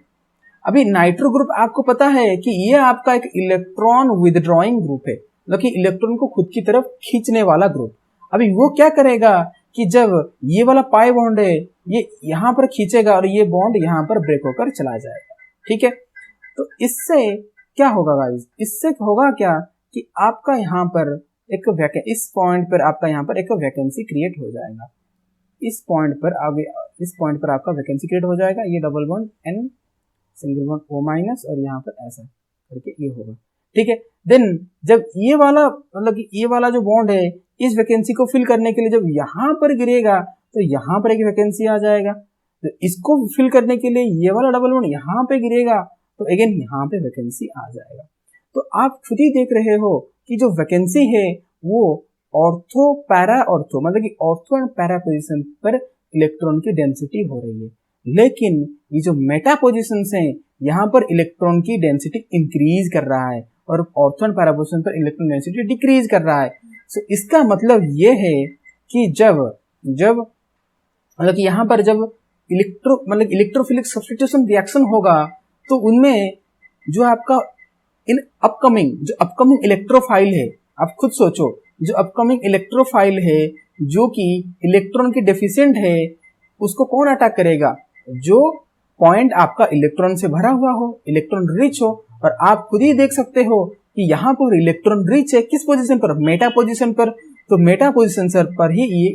अभी नाइट्रो ग्रुप आपको पता है कि ये आपका एक इलेक्ट्रॉन विदड्रॉइंग ग्रुप है, मतलब कि इलेक्ट्रॉन को खुद की तरफ खींचने वाला ग्रुप। अभी वो क्या करेगा कि जब ये वाला पाई बॉन्ड है ये यहाँ पर खींचेगा और ये बॉन्ड यहाँ पर ब्रेक होकर चला जाएगा, ठीक है। तो इससे क्या होगा गाइस, इससे होगा क्या कि आपका यहाँ पर एक इस पॉइंट पर आपका यहाँ पर एक वैकेंसी क्रिएट हो जाएगा। इस पॉइंट पर आपका वैकेंसी क्रिएट हो जाएगा। ये double bond N single bond O minus और यहाँ पर ऐसा करके ये होगा, ठीक है। देन जब ये वाला मतलब कि ये वाला जो बॉन्ड है इस वैकेंसी को फिल करने के लिए जब यहाँ पर गिरेगा तो यहाँ पर एक वैकेंसी आ जाएगा। तो इसको फिल करने के लिए ये वाला डबल बॉन्ड यहाँ पे गिरेगा तो अगेन यहाँ पे वैकेंसी आ जाएगा। तो आप खुद ही देख रहे हो कि जो वैकेंसी है वो ऑर्थो पैरा ऑर्थो मतलब कि ऑर्थो एंड पैरा पोजिशन पर इलेक्ट्रॉन की डेंसिटी हो रही है, लेकिन ये जो मेटा पोजिशंस हैं यहाँ पर इलेक्ट्रॉन की डेंसिटी इंक्रीज कर रहा है और ऑर्थो एंड पैरा पोजिशन पर इलेक्ट्रॉन डेंसिटी डिक्रीज कर रहा है। सो इसका मतलब ये है कि जब मतलब कि यहाँ पर जब इलेक्ट्रोफिलिक सब्स्टिट्यूशन रिएक्शन होगा तो उनमें जो आपका अपकमिंग इलेक्ट्रोफाइल है, आप खुद सोचो, जो अपकमिंग इलेक्ट्रोफाइल है जो कि इलेक्ट्रॉन की डेफिशिएंट है, उसको कौन अटैक करेगा, जो पॉइंट आपका इलेक्ट्रॉन से भरा हुआ हो, इलेक्ट्रॉन रिच हो। और आप खुद ही देख सकते हो कि यहाँ पर इलेक्ट्रॉन रिच है किस पोजीशन पर, मेटा पोजीशन पर। तो मेटा पोजीशन पर ही ये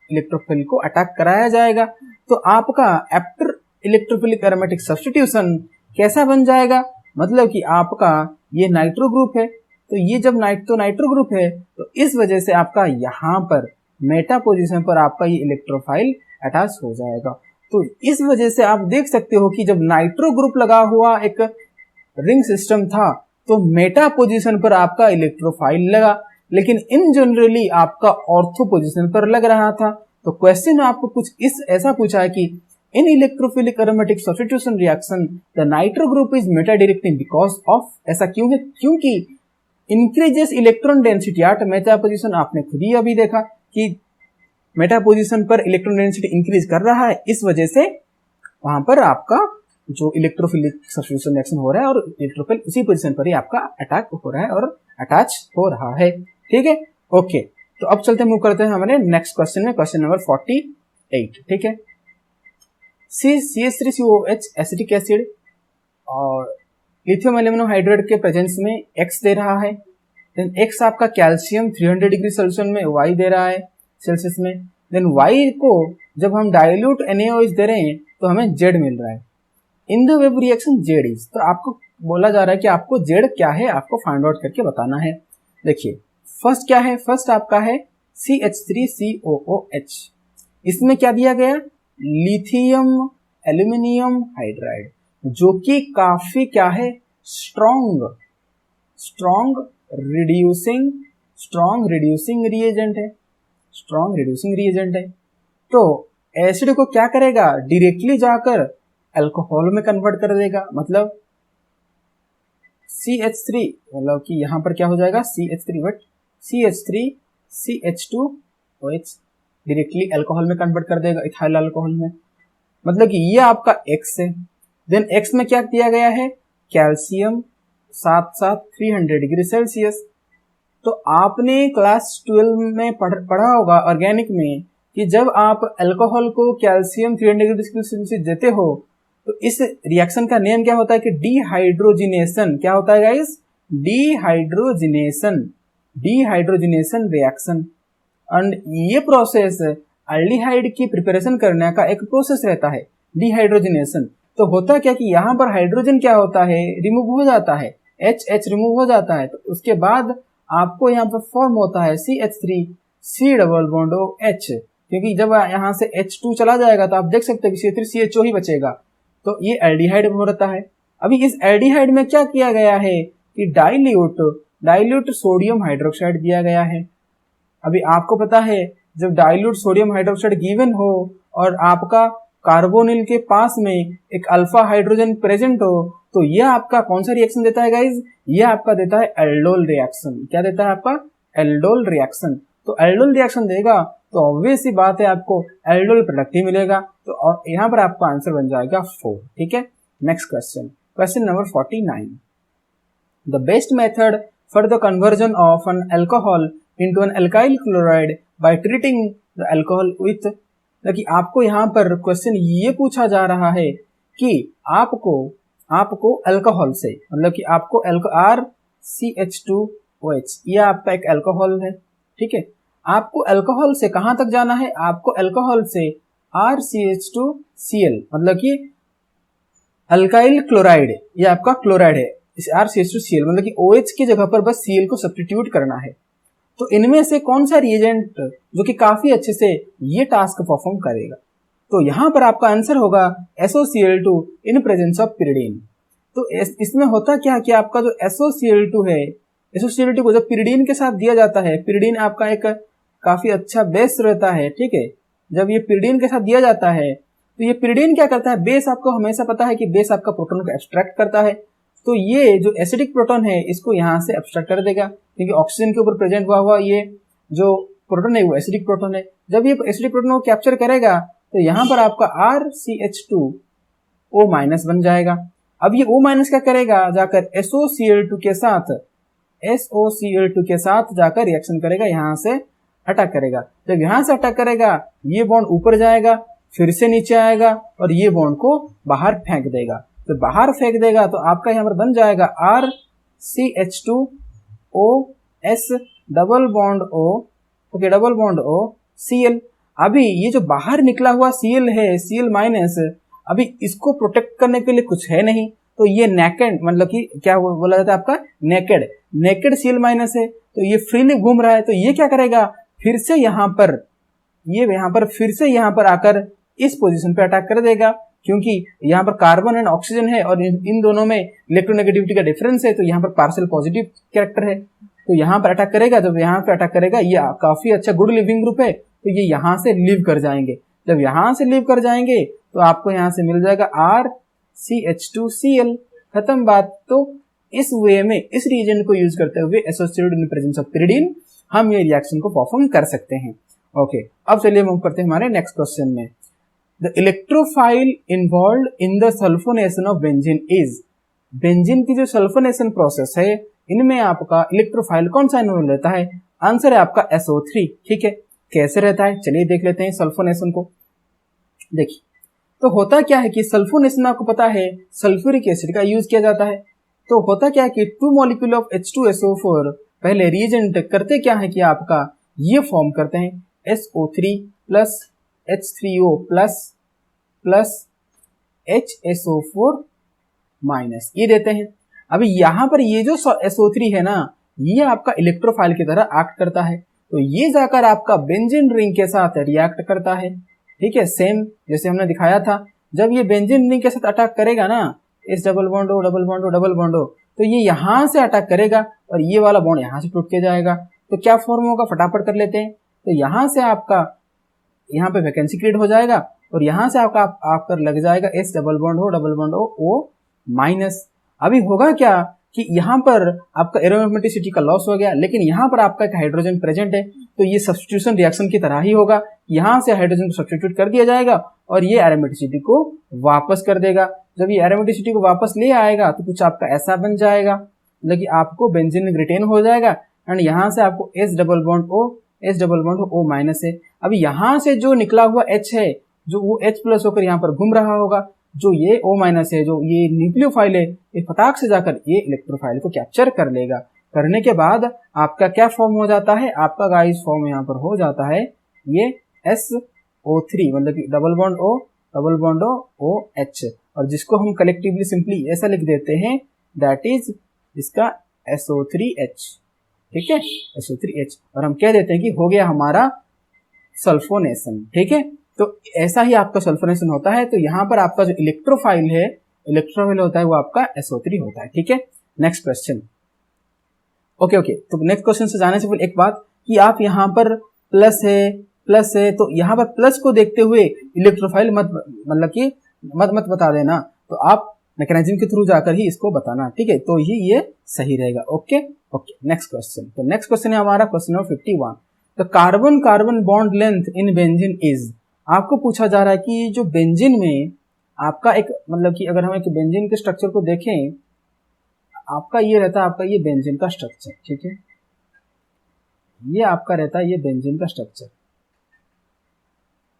इलेक्ट्रोफिल को अटैक कराया जाएगा। तो आपका आफ्टर इलेक्ट्रोफिलिक एरोमेटिक सब्स्टिट्यूशन कैसा बन जाएगा, मतलब कि आपका ये नाइट्रो ग्रुप है, तो ये जब नाइट्रो ग्रुप है तो इस वजह से आपका यहाँ पर मेटा पोजीशन पर आपका ये इलेक्ट्रोफाइल अटैच हो जाएगा। तो इस वजह से आप देख सकते हो कि जब नाइट्रो ग्रुप लगा हुआ एक रिंग सिस्टम था तो मेटा पोजीशन पर आपका इलेक्ट्रोफाइल लगा, लेकिन इन जनरली आपका ऑर्थो पोजीशन पर लग रहा था। तो क्वेश्चन आपको कुछ इस ऐसा पूछा है कि in electrophilic aromatic substitution reaction the nitro group is meta directing because of, ऐसा क्यों है? क्योंकि increases electron density at meta position. आपने खुद ही अभी देखा कि मेटा पोजीशन पर इलेक्ट्रॉन डेंसिटी इंक्रीज कर रहा है, इस वजह से वहां पर आपका जो इलेक्ट्रोफिलिक सब्स्टिट्यूशन रिएक्शन हो रहा है और इलेक्ट्रोफिल उसी पोजीशन पर ही आपका अटैक हो रहा है और अटैच हो रहा है। ठीक है, ओके। तो अब चलते मूव करते हैं हमारे नेक्स्ट क्वेश्चन में, क्वेश्चन नंबर 48। ठीक है, CH3COH एसिटिक एसिड और लिथियम एल्यूमिनियम हाइड्रेट के प्रेजेंस में X दे रहा है। देन X आपका कैल्शियम 300 डिग्री सेल्सियस में Y दे रहा है सेल्सियस में। देन Y को जब हम डाइल्यूट NaOH दे रहे हैं तो हमें Z मिल रहा है। In the wave reaction Z is, तो आपको बोला जा रहा है कि आपको Z क्या है आपको फाइंड आउट करके बताना है। देखिए फर्स्ट क्या है, फर्स्ट आपका है CH3COOH। इसमें क्या दिया गया? लिथियम एल्यूमिनियम हाइड्राइड, जो कि काफी क्या है, स्ट्रॉन्ग रिड्यूसिंग रिएजेंट है। तो एसिड को क्या करेगा, डायरेक्टली जाकर अल्कोहल में कन्वर्ट कर देगा। मतलब CH3 मतलब कि यहां पर क्या हो जाएगा, CH3 CH2OH डायरेक्टली अल्कोहल में कन्वर्ट कर देगा, इथाइल अल्कोहल में। मतलब कि ये आपका X है। देन X में क्या दिया गया है, कैल्शियम साथ 300 डिग्री सेल्सियस। तो आपने क्लास 12 में पढ़ा होगा ऑर्गेनिक में कि जब आप अल्कोहल को कैल्शियम 300 डिग्री सेल्सियस देते हो तो इस रिएक्शन का नेम क्या होता है कि डीहाइड्रोजिनेशन। क्या होता है गाइस, डीहाइड्रोजिनेशन रिएक्शन। एंड ये प्रोसेस एल्डिहाइड की प्रिपरेशन करने का एक प्रोसेस रहता है, डीहाइड्रोजिनेशन। तो होता क्या कि यहाँ पर हाइड्रोजन क्या होता है, रिमूव हो जाता है, H रिमूव हो जाता है। तो उसके बाद आपको यहाँ पर फॉर्म होता है CH3C♯OH, क्योंकि जब यहाँ से H2 चला जाएगा तो आप देख सकते हैं कि CH3CHO ही बचेगा। तो ये एल्डिहाइड होता है। अभी इस एल्डिहाइड में क्या किया गया है कि डाइल्यूट सोडियम हाइड्रोक्साइड दिया गया है। अभी आपको पता है जब डाइल्यूट सोडियम हाइड्रोक्साइड गिवन हो और आपका कार्बोनिल के पास में एक अल्फा हाइड्रोजन प्रेजेंट हो तो यह आपका कौन सा रिएक्शन देता है गाइज, यह आपका देता है एल्डोल रिएक्शन। क्या देता है आपका, एल्डोल रिएक्शन। तो एल्डोल रिएक्शन देगा तो ऑब्वियस सी बात है आपको एल्डोल प्रोडक्ट ही मिलेगा। तो यहाँ पर आपका आंसर बन जाएगा 4। ठीक है, next question, question number 49। The best method for the conversion of an alcohol into an alkyl chloride by treating the alcohol with. कि आपको यहाँ पर क्वेश्चन ये पूछा जा रहा है कि आपको अल्कोहल से, मतलब कि आपको RCH2OH ये आपका एक अल्कोहल है। ठीक है, आपको अल्कोहल से कहां तक जाना है, आपको अल्कोहल से RCH2Cl मतलब कि अल्काइल क्लोराइड, ये आपका क्लोराइड है, इस RCH2Cl मतलब कि OH की जगह पर बस Cl को सब्स्टिट्यूट करना है। तो इनमें से कौन सा रिएजेंट जो कि काफी अच्छे से ये टास्क परफॉर्म करेगा, तो यहां पर आपका आंसर होगा SOCl2 in presence of pyridine. तो इसमें होता क्या कि आपका जो SOCl2 है, SOCl2 को जब पिरिडीन के साथ दिया जाता है, पिरिडीन आपका एक काफी अच्छा बेस रहता है। ठीक है, जब ये पिरिडीन के साथ दिया जाता है तो ये पिरिडीन क्या करता है, बेस आपको हमेशा पता है कि बेस आपका प्रोटॉन को एब्स्ट्रैक्ट करता है। तो ये जो एसिडिक प्रोटॉन है इसको यहाँ से एब्स्ट्रैक्ट कर देगा, क्योंकि ऑक्सीजन के ऊपर प्रेजेंट हुआ ये जो प्रोटॉन है वो एसिडिक प्रोटॉन है। जब ये एसिडिक प्रोटॉन को कैप्चर करेगा तो यहाँ पर आपका RCH2O- बन जाएगा। अब ये O- क्या करेगा, जाकर SOCl2 के साथ जाकर रिएक्शन करेगा, यहाँ से अटैक करेगा। जब यहाँ से अटैक करेगा ये बॉन्ड ऊपर जाएगा, फिर से नीचे आएगा और ये बॉन्ड को बाहर फेंक देगा। तो बाहर फेंक देगा तो आपका यहाँ पर बन जाएगा RCH2OS double bond O Cl। अभी ये जो बाहर निकला हुआ Cl है, Cl-, अभी इसको प्रोटेक्ट करने के लिए कुछ है नहीं, तो ये नेकेड मतलब कि क्या बोला जाता है आपका नेकेड Cl- है, तो ये फ्रीली घूम रहा है। तो ये क्या करेगा, फिर से यहाँ पर आकर इस पोजीशन पे अटैक कर देगा। क्योंकि यहाँ पर कार्बन एंड ऑक्सीजन है और इन दोनों में इलेक्ट्रोनेगेटिविटी का डिफरेंस है, तो यहाँ पर पार्शियल पॉजिटिव कैरेक्टर है, तो यहाँ पर अटैक करेगा। जब यहाँ पे अटैक करेगा, ये काफी अच्छा गुड लिविंग ग्रुप है, तो ये यहाँ से लीव कर जाएंगे। जब यहाँ से लीव कर जाएंगे तो आपको यहाँ से मिल जाएगा RCH2Cl, खत्म बात। तो इस वे में, इस रीजन को यूज करते हुए associated in presence of pyridine हम ये रिएक्शन को परफॉर्म कर सकते हैं। ओके, अब चलिए मूव करते हैं हमारे नेक्स्ट क्वेश्चन में। The electrophile involve in the sulphonation of benzene is, benzene की जो सल्फोनेशन प्रोसेस है, इनमें आपका इलेक्ट्रोफाइल कौन सा इन्वॉल्व रहता है? आंसर है आपका SO3। ठीक है, कैसे रहता है चलिए देख लेते हैं सल्फोनेशन को। देखिए, तो होता क्या है कि सल्फोनेशन आपको पता है सल्फ्यूरिक एसिड का यूज किया जाता है। तो होता क्या है कि 2 मॉलिक्यूल ऑफ H2SO4 पहले रिएजेंट करते क्या है कि आपका ये फॉर्म करते हैं SO3 plus H3O plus plus HSO4 minus, ये देते हैं। अभी यहाँ पर ये जो SO3 है ना, ये आपका इलेक्ट्रोफाइल की तरह एक्ट करता है, तो ये जाकर आपका बेंजीन रिंग के साथ रिएक्ट करता है। ठीक है, सेम जैसे हमने दिखाया था, जब ये बेंजीन रिंग के साथ अटैक करेगा ना, इस double bond O double bond O double bond O, तो ये यहाँ से अटैक करेगा और ये वाला बॉन्ड यहाँ से टूट के जाएगा। तो क्या फॉर्म होगा, फटाफट कर लेते हैं। तो यहाँ से आपका यहाँ पे वैकेंसी क्रिएट हो जाएगा और यहाँ से आपका लग जाएगा S double bond O double bond O minus. अभी होगा क्या कि यहाँ पर आपका एरोमेटिसिटी का लॉस हो गया, लेकिन यहाँ पर आपका एक हाइड्रोजन प्रेजेंट है, तो ये सब्स्टिट्यूशन रिएक्शन की तरह ही होगा। यहाँ से हाइड्रोजन को सब्स्टिट्यूट कर दिया जाएगा और ये एरोमेटिसिटी को वापस कर देगा। जब ये एरोमेटिसिटी को वापस ले आएगा तो कुछ आपका ऐसा बन जाएगा, मतलब कि आपको बेंजीन रिटेन हो जाएगा एंड यहाँ से आपको S double bond O minus है। अभी यहाँ से जो निकला हुआ H है, जो वो H प्लस होकर यहाँ पर घूम रहा होगा, जो ये O माइनस है, जो ये न्यूक्लियोफाइल है, ये फटाक से जाकर ये इलेक्ट्रोफाइल को कैप्चर कर लेगा। करने के बाद आपका क्या फॉर्म हो जाता है, आपका गाइस फॉर्म यहाँ पर हो जाता है ये SO3, मतलब कि डबल बॉन्ड O OH, और जिसको हम कलेक्टिवली सिंपली ऐसा लिख देते हैं, दैट इज इसका SO3H। ठीक है, SO3H, और हम कह देते हैं कि हो गया हमारा सल्फोनेशन। ठीक है, तो ऐसा ही आपका सल्फोनेशन होता है। तो यहाँ पर आपका जो इलेक्ट्रोफाइल होता है वो आपका SO3 होता है। ठीक है, नेक्स्ट क्वेश्चन। ओके, तो नेक्स्ट क्वेश्चन से जाने से पहले एक बात कि आप यहाँ पर प्लस है, तो यहाँ पर प्लस को देखते हुए इलेक्ट्रोफाइल मत बता देना, तो आप मैकेनिज्म के थ्रू जाकर ही इसको बताना। ठीक है, तो ये सही रहेगा। Okay, next question. तो नेक्स्ट क्वेश्चन है हमारा क्वेश्चन नंबर 51। तो carbon bond length in benzene is, आपको पूछा जा रहा है कि जो बेंजीन में आपका एक, मतलब कि अगर हम एक बेंजीन के स्ट्रक्चर को देखें, आपका ये रहता है आपका ये बेंजीन का स्ट्रक्चर। ठीक है, ये आपका रहता है ये बेंजीन का स्ट्रक्चर।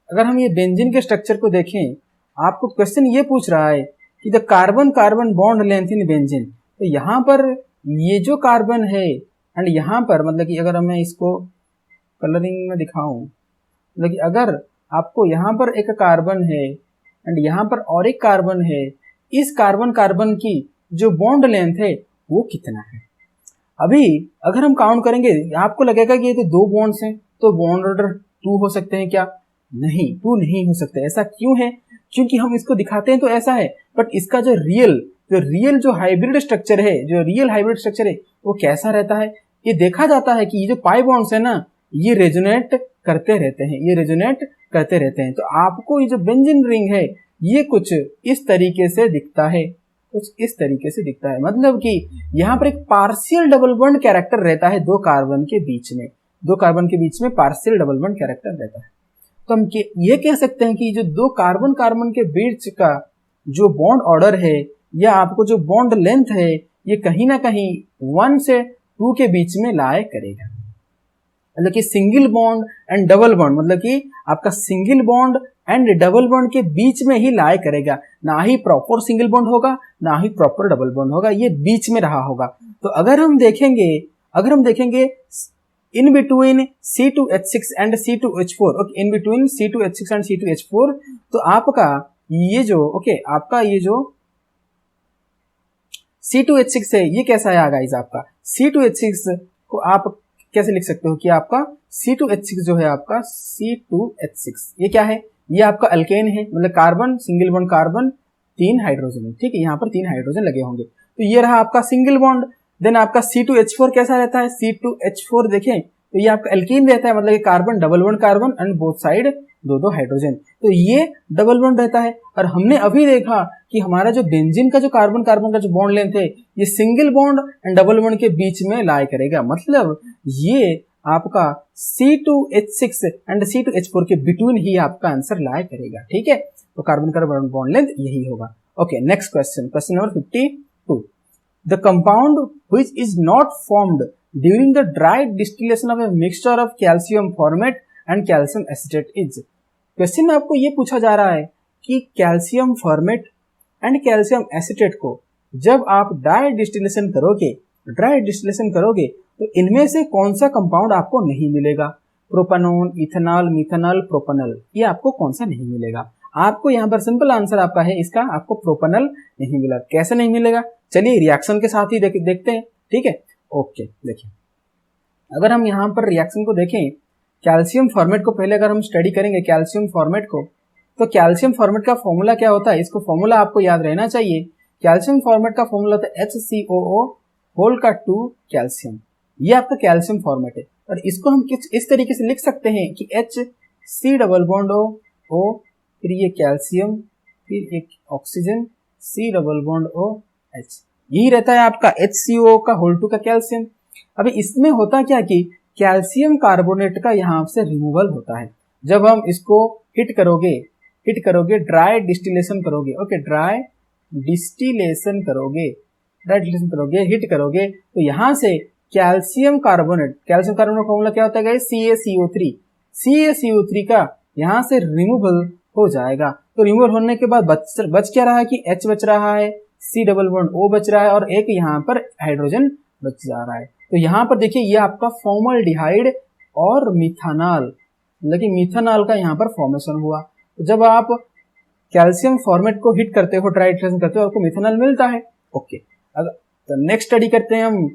अगर हम ये बेंजीन के स्ट्रक्चर को देखें, आपको क्वेश्चन ये पूछ रहा है कि the carbon bond length in benzene, तो यहाँ पर ये जो कार्बन है एंड यहाँ पर, मतलब कि अगर मैं इसको कलरिंग में दिखाऊं, मतलब कि अगर आपको यहाँ पर एक कार्बन है एंड यहाँ पर और एक कार्बन है, इस कार्बन की जो बॉन्ड लेंथ है वो कितना है। अभी अगर हम काउंट करेंगे, आपको लगेगा कि ये तो 2 बॉन्ड्स हैं, तो बॉन्ड ऑर्डर 2 हो सकते हैं क्या? नहीं, 2 नहीं हो सकते। ऐसा क्यों है? क्योंकि हम इसको दिखाते हैं तो ऐसा है, बट इसका जो रियल जो हाइब्रिड स्ट्रक्चर है, वो कैसा रहता है? ये देखा जाता है कि ये जो पाई बॉन्ड्स है ना, ये रेजोनेट करते रहते हैं। तो आपको ये जो बेंजीन रिंग है, ये कुछ इस तरीके से दिखता है, मतलब कि यहाँ पर एक पार्शियल डबल बॉन्ड कैरेक्टर रहता है 2 कार्बन के बीच में पार्शियल डबल बॉन्ड कैरेक्टर रहता है। तो हम ये कह सकते हैं कि जो 2 कार्बन के बीच का जो बॉन्ड ऑर्डर है, या आपको जो बॉन्ड लेंथ है, ये कहीं ना कहीं 1 से 2 के बीच में लाए करेगा। मतलब कि single bond and double bond, मतलब कि आपका single bond and double bond के बीच में ही लाए करेगा, ना ही प्रॉपर सिंगल बॉन्ड होगा, ना ही प्रॉपर डबल बॉन्ड होगा, ये बीच में रहा होगा। तो अगर हम देखेंगे in between C2H6 and C2H4, okay, in between C2H6 and C2H4, तो आपका ये जो C2H6 है, ये कैसा है गाइस? आपका C2H6 को आप कैसे लिख सकते हो कि आपका C2H6 जो है आपका C2H6, ये क्या है? ये आपका अल्केन है, मतलब carbon single bond carbon 3 hydrogen है, ठीक है, यहाँ पर 3 हाइड्रोजन लगे होंगे। तो ये रहा आपका सिंगल बॉन्ड। देन आपका C2H4 कैसा रहता है, C2H4 देखें तो ये आपका एल्कीन रहता है, मतलब ये carbon double bond carbon and both side 2 hydrogen, तो ये डबल बॉन्ड रहता है। और हमने अभी देखा कि हमारा जो बेंजीन का जो कार्बन कार्बन का जो बॉन्ड लेंथ है ये single bond and double bond के बीच में लाई करेगा, मतलब ये आपका C2H6 एंड C2H4 के बिटवीन ही आपका आंसर लाई करेगा, ठीक है। तो कार्बन कार्बन बॉन्ड लेंथ यही होगा। Okay, next question, question number 52। The compound which is not formed during the dry distillation of a mixture of calcium formate and calcium acetate is. Question में आपको ये पूछा जा रहा है कि calcium formate and calcium acetate को जब आप ड्राई डिस्टिलेशन करोगे तो इनमें से कौन सा कंपाउंड आपको नहीं मिलेगा। प्रोपेनॉन, इथेनॉल, मिथेनॉल, प्रोपेनॉल, ये आपको कौन सा नहीं मिलेगा। आपको यहाँ पर सिंपल आंसर आपका है इसका, आपको प्रोपेनॉल नहीं मिला। कैसे नहीं मिलेगा, चलिए रिएक्शन के साथ ही देखते हैं, ठीक है। ओके, देखिए अगर हम यहाँ पर रिएक्शन को देखें, कैल्शियम फॉर्मेट को पहले अगर हम स्टडी करेंगे कैल्शियम फॉर्मेट को, तो कैल्शियम फॉर्मेट का फॉर्मूला क्या होता है, इसको फॉर्मूला आपको याद रहना चाहिए। कैल्शियम फॉर्मेट का फॉर्मूला होता है HCOO होल का 2 कैल्शियम, ये आपका कैल्शियम फॉर्मेट है। और इसको हम इस तरीके से लिख सकते हैं कि HC डबल बॉन्ड O, फिर ये कैल्शियम, फिर एक oxygen, C double bond OH, यही रहता है आपका HCO का होल 2 का कैल्शियम। अभी इसमें होता क्या कि कैल्शियम कार्बोनेट का यहाँ से रिमूवल होता है। जब हम इसको हिट करोगे ड्राई डिस्टिलेशन करोगे, ओके, ड्राई डिस्टिलेशन करोगे, हिट करोगे तो यहाँ से कैल्शियम कार्बोनेट का फॉर्मूला क्या होता है गाइस, CaCO3 का यहाँ से रिमूवल हो जाएगा। तो रिमूवल होने के बाद बच क्या रहा है कि H बच रहा है, C डबल बॉन्ड O बच रहा है और एक यहाँ पर हाइड्रोजन बच जा रहा है। तो यहाँ पर देखिए ये आपका फॉर्मल्डिहाइड और मिथानॉल, मतलब कि मिथानॉल का यहाँ पर फॉर्मेशन हुआ। तो जब आप कैल्शियम फॉर्मेट को हिट करते हो, ड्राई डिस्टिलेशन करते हो, आपको मिथानॉल मिलता है। ओके, तो नेक्स्ट स्टडी करते हैं हम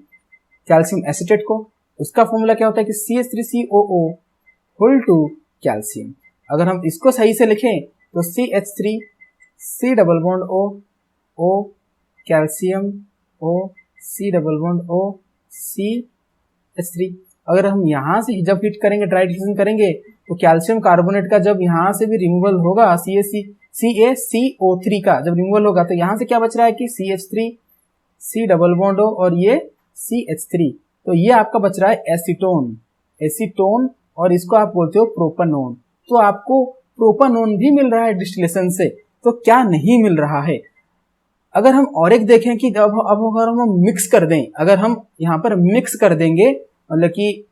कैल्शियम एसिटेट को। उसका फॉर्मूला क्या होता है कि CH3COO होल 2 कैल्शियम। अगर हम इसको सही से लिखें तो CH3 C double bond O calcium O C double bond O CH3। अगर हम यहाँ से जब हिट करेंगे, ड्राई डिस्टिलेशन करेंगे, तो कैल्शियम कार्बोनेट का जब यहाँ से भी रिमूवल होगा, CaCO3 का जब रिमूवल होगा, तो यहाँ से क्या बच रहा है कि CH3 C double bond O और ये CH3, तो ये आपका बच रहा है एसीटोन, और इसको आप बोलते हो प्रोपेनॉन। तो आपको प्रोपेनॉन भी मिल रहा है डिस्टिलेशन से, तो क्या नहीं मिल रहा है। अगर हम और एक देखें कि अब अगर हम मिक्स कर दें, अगर हम यहाँ पर मिक्स कर देंगे, मतलब कि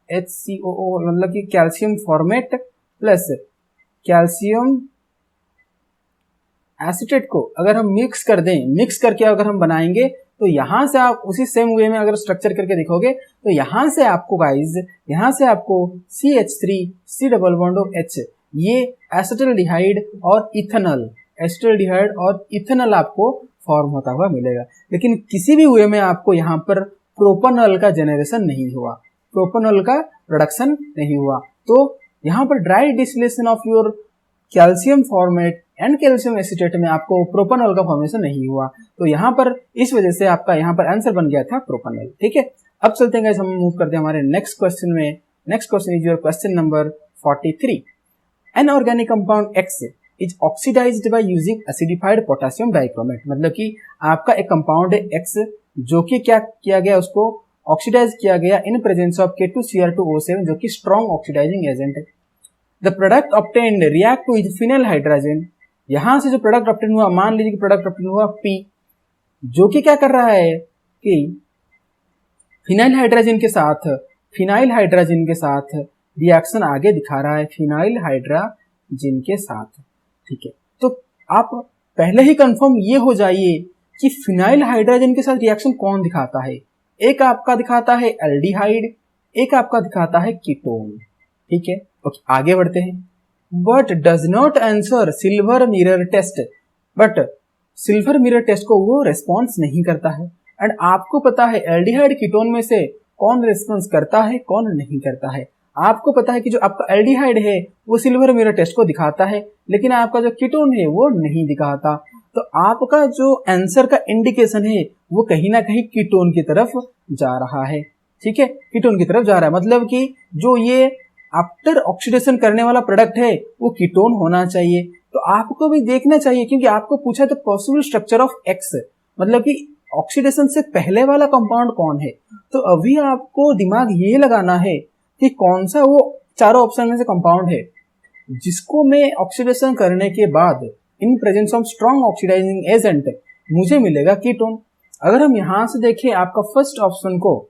HCOO मतलब कि calcium formate plus calcium acetate को अगर हम मिक्स कर दें, मिक्स करके अगर हम बनाएंगे, तो यहाँ से आप उसी सेम वे में अगर स्ट्रक्चर करके देखोगे, तो यहाँ से आपको गाइज, यहाँ से आपको CH3 C double bond H, ये एसिटल्डिहाइड और इथेनॉल आपको फॉर्म होता हुआ मिलेगा। लेकिन किसी भी वे में आपको यहाँ पर प्रोपेनॉल का जनरेशन नहीं हुआ, प्रोपेनॉल का प्रोडक्शन नहीं हुआ। तो यहाँ पर dry distillation of your calcium formate and calcium acetate में आपको प्रोपेनॉल का फॉर्मेशन नहीं हुआ। तो यहाँ पर इस वजह से आपका यहाँ पर आंसर बन गया था प्रोपेनॉल, ठीक है। अब चलते हैं, हम मूव करते हैं हमारे नेक्स्ट क्वेश्चन में। Next question is your question number 43। An organic compound X is oxidised by using acidified potassium dichromate, मतलब कि आपका एक कंपाउंड है X जो कि क्या किया गया, उसको ऑक्सीडाइज किया गया इन प्रेजेंस ऑफ K2Cr2O7 जो कि स्ट्रॉन्ग ऑक्सीडाइजिंग एजेंट है। The product obtained react with phenyl hydrogen, यहां से जो प्रोडक्ट ऑब्टेन हुआ, मान लीजिए कि प्रोडक्ट ऑब्टेन हुआ P, जो कि क्या कर रहा है कि फिनाइल हाइड्रोजन के साथ रिएक्शन आगे दिखा रहा है, फिनाइल हाइड्रोजन के साथ, ठीक है। तो आप पहले ही कंफर्म ये हो जाइए कि फिनाइल हाइड्रोजन के साथ रिएक्शन कौन दिखाता है। एक आपका दिखाता है एल्डिहाइड, एक आपका दिखाता है कीटोन, ठीक है। ओके, आगे बढ़ते हैं। But does not answer silver mirror test, but silver mirror test को वो रेस्पॉन्स नहीं करता है। एंड आपको पता है एल्डिहाइड कीटोन में से कौन रेस्पॉन्स करता है, कौन नहीं करता है। आपको पता है कि जो आपका एल्डिहाइड है वो सिल्वर मिरर टेस्ट को दिखाता है, लेकिन आपका जो कीटोन है वो नहीं दिखाता। तो आपका जो आंसर का इंडिकेशन है वो कहीं ना कहीं कीटोन की तरफ जा रहा है। ठीक है, कीटोन की तरफ जा रहा है, मतलब कि जो ये आफ्टर ऑक्सीडेशन करने वाला प्रोडक्ट है वो कीटोन होना चाहिए। तो आपको भी देखना चाहिए, क्योंकि आपको पूछा तो पॉसिबल स्ट्रक्चर ऑफ एक्स, मतलब कि ऑक्सीडेशन से पहले वाला कंपाउंड कौन है। तो अभी आपको दिमाग ये लगाना है कि कौन सा वो चारों ऑप्शन में से कंपाउंड है जिसको मैं ऑक्सीडेशन करने के बाद in presence of strong oxidising agent मुझे मिलेगा कीटोन। अगर हम यहां से देखें आपका फर्स्ट ऑप्शन को,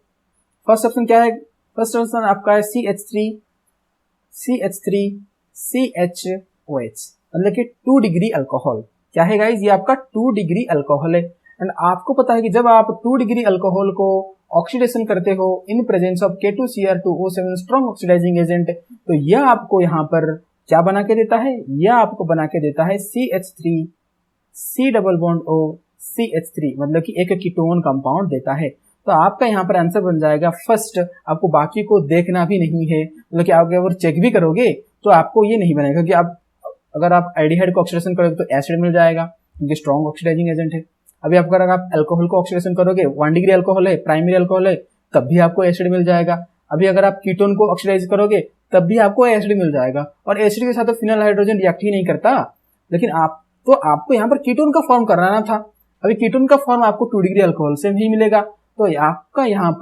फर्स्ट ऑप्शन क्या है, फर्स्ट ऑप्शन आपका है CH3CH3CHOH, मतलब कि 2 डिग्री अल्कोहल। क्या है गाइज, ये आपका 2 डिग्री अल्कोहल है। एंड आपको पता है कि जब आप 2 डिग्री अल्कोहल को ऑक्सीडेशन करते हो in presence of K2Cr2O7 strong oxidising agent, तो यह आपको यहाँ पर क्या बना के देता है, यह आपको बना के देता है CH3C double bond O CH3, मतलब कि एक कीटोन कंपाउंड देता है। तो आपका यहाँ पर आंसर बन जाएगा फर्स्ट। आपको बाकी को देखना भी नहीं है, मतलब कि आप अगर चेक भी करोगे तो आपको ये नहीं बनेगा, क्योंकि आप अगर आप एल्डिहाइड को ऑक्सीडेशन करोगे तो एसिड मिल जाएगा, क्योंकि स्ट्रॉन्ग ऑक्सीडाइजिंग एजेंट है। अभी आप अगर आप अल्कोहल को ऑक्सीडेशन करोगे, 1 डिग्री अल्कोहल है, प्राइमरी अल्कोहल है, तब भी आपको एसिड मिल जाएगा। अभी अगर आप कीटोन को ऑक्सीडाइज करोगे तब भी आपको एसिड मिल जाएगा, और एसिड के साथ तो फिनाइल हाइड्रोजन रिएक्ट ही नहीं करता। लेकिन आपको यहाँ पर कीटोन का फॉर्म कराना था। अभी कीटोन का फॉर्म आपको 2 डिग्री अल्कोहल से ही मिलेगा, तो आपका यहाँ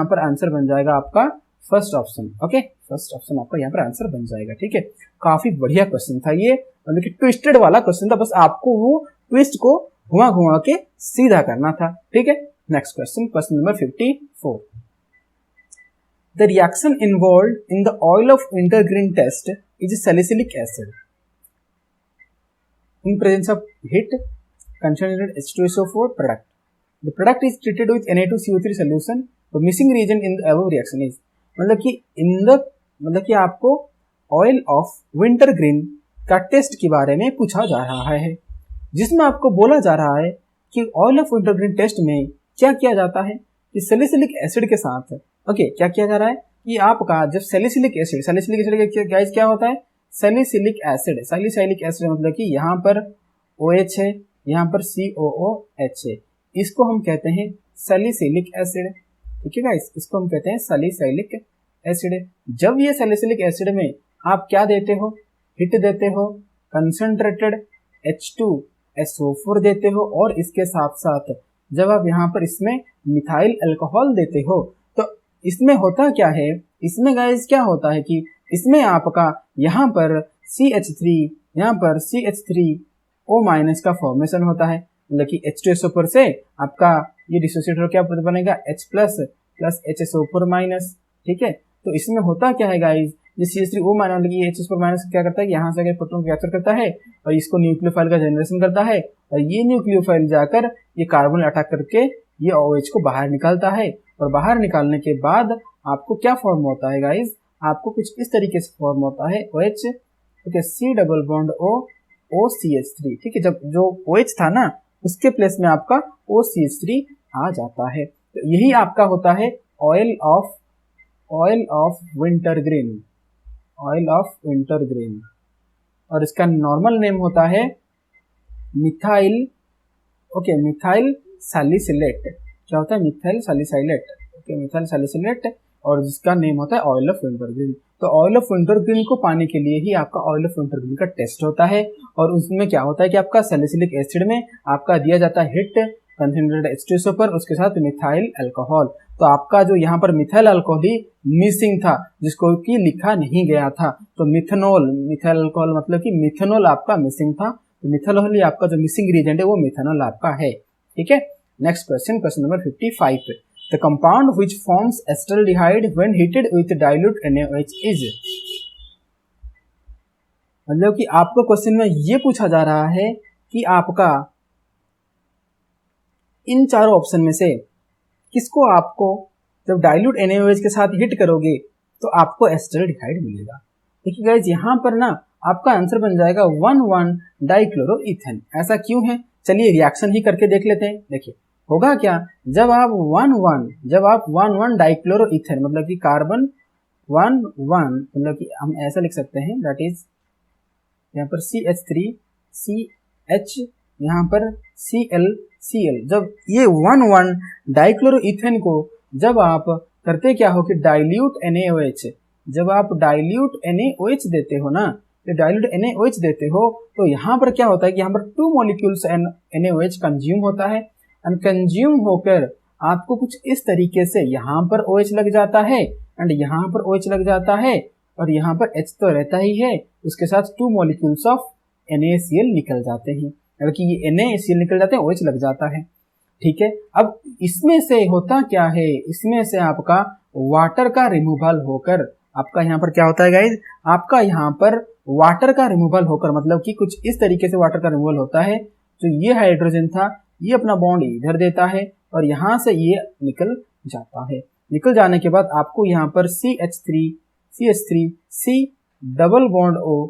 पर आंसर बन जाएगा आपका first option. Okay, first option आपका यहाँ पर आंसर बन जाएगा। ठीक है, काफी बढ़िया क्वेश्चन था ये, मतलब कि ट्विस्टेड वाला क्वेश्चन था, बस आपको वो ट्विस्ट को घुमा घुमा के सीधा करना था। ठीक है, next question, question number 54। The reaction involved in the oil of wintergreen test is salicylic acid. In presence of heat, concentrated H2SO4 product. The product is treated with Na2CO3 solution. The missing reagent in the above reaction is, मतलब कि आपको oil of wintergreen का test के बारे में पूछा जा रहा है, जिसमें आपको बोला जा रहा है कि ऑयल ऑफ विंटरग्रीन टेस्ट में क्या किया जाता है कि सैलिसिलिक एसिड के साथ क्या किया जा रहा है कि आपका जब सैलिसिलिक एसिड गाइस क्या होता है, सैलिसिलिक एसिड मतलब कि यहाँ पर OH है, यहाँ पर COOH है, इसको हम कहते हैं सैलिसिलिक एसिड। ठीक है गाइस, इसको हम कहते हैं सैलिसिलिक एसिड। जब ये सैलिसिलिक एसिड में आप क्या देते हो, हिट देते हो, कंसंट्रेटेड H2SO4 देते हो, और इसके साथ साथ जब आप यहाँ पर इसमें मिथाइल अल्कोहल देते हो, तो इसमें होता क्या है, इसमें गाइस क्या होता है कि इसमें आपका यहाँ पर CH3O- का फॉर्मेशन होता है, मतलब कि H2SO4 से आपका ये डिसोसिएटर क्या बनेगा, H प्लस HSO4-। ठीक है, तो इसमें होता क्या है गाइस, ये CH3O- मतलब कि HSO4- क्या करता है, यहाँ से अगर प्रोटॉन को कैप्चर करता है और इसको न्यूक्लियोफाइल का जनरेशन करता है, और ये न्यूक्लियोफाइल जाकर ये कार्बन अटैक करके ये OH को बाहर निकालता है, और बाहर निकालने के बाद आपको क्या फॉर्म होता है गाइस, आपको कुछ इस तरीके से फॉर्म होता है OH, ठीक है, C double bond O OCH3। ठीक है, जब जो OH था ना उसके प्लेस में आपका OCH3 आ जाता है। तो यही आपका होता है ऑयल ऑफ विंटरग्रीन, और इसका नॉर्मल नेम होता है मिथाइल सैलिसिलेट। क्या होता है, मिथाइल सैलिसिलेट, और जिसका नेम होता है ऑयल ऑफ विंटरग्रीन। तो ऑयल ऑफ विंटरग्रीन को पाने के लिए ही आपका ऑयल ऑफ विंटरग्रीन का टेस्ट होता है, और उसमें क्या होता है कि आपका सैलिसिलिक एसिड में आपका दिया जाता है हिट कंसंट्रेटेड H2SO पर, उसके साथ मिथाइल अल्कोहल। तो आपका जो यहाँ पर मिथाइल अल्कोहल ही मिसिंग था, जिसको कि लिखा नहीं गया था, तो मिथाइल अल्कोहल मतलब कि मिथेनॉल आपका मिसिंग था। तो मिथेनॉल ही आपका जो मिसिंग रीजेंट है वो मिथेनॉल आपका है। ठीक है, next question, question number 55। The compound which forms acetaldehyde when heated with dilute NaOH is, मतलब कि आपको क्वेश्चन में ये पूछा जा रहा है कि आपका इन चारों ऑप्शन में से किसको आपको जब डाइल्यूट NaOH के साथ हिट करोगे तो आपको एसिटाल्डिहाइड मिलेगा। देखिए गाइस, यहाँ पर ना आपका आंसर बन जाएगा 1,1 डाइक्लोरोइथेन। ऐसा क्यों है, चलिए रिएक्शन ही करके देख लेते हैं। देखिए होगा क्या, जब आप 1,1 डाइक्लोरोइथेन मतलब कि कार्बन 1 1 मतलब कि हम ऐसा लिख सकते हैं, दैट इज यहाँ पर CH3 CH, यहाँ पर Cl Cl। जब ये 1 1 डाइक्लोरोइथेन को जब आप करते क्या हो कि डाइल्यूट NaOH, जब आप डाइल्यूट NaOH देते हो ना, तो डाइल्यूट NaOH देते हो तो यहाँ पर क्या होता है कि यहाँ पर 2 मॉलिक्यूल्स NaOH कंज्यूम होता है, एंड कंज्यूम होकर आपको कुछ इस तरीके से यहाँ पर OH लग जाता है एंड यहाँ पर OH लग जाता है, और यहाँ पर H तो रहता ही है, उसके साथ 2 मॉलिक्यूल्स ऑफ NaCl निकल जाते हैं, बल्कि ये NaCl निकल जाते हैं, OH लग जाता है। ठीक है, अब इसमें से होता क्या है, इसमें से आपका वाटर का रिमूवल होकर आपका यहाँ पर क्या होता है गाइज, आपका यहाँ पर वाटर का रिमूवल होकर, मतलब कि कुछ इस तरीके से वाटर का रिमूवल होता है, जो ये हाइड्रोजन था ये अपना बॉन्ड इधर देता है और यहाँ से ये निकल जाता है। निकल जाने के बाद आपको यहाँ पर CH3 C double bond O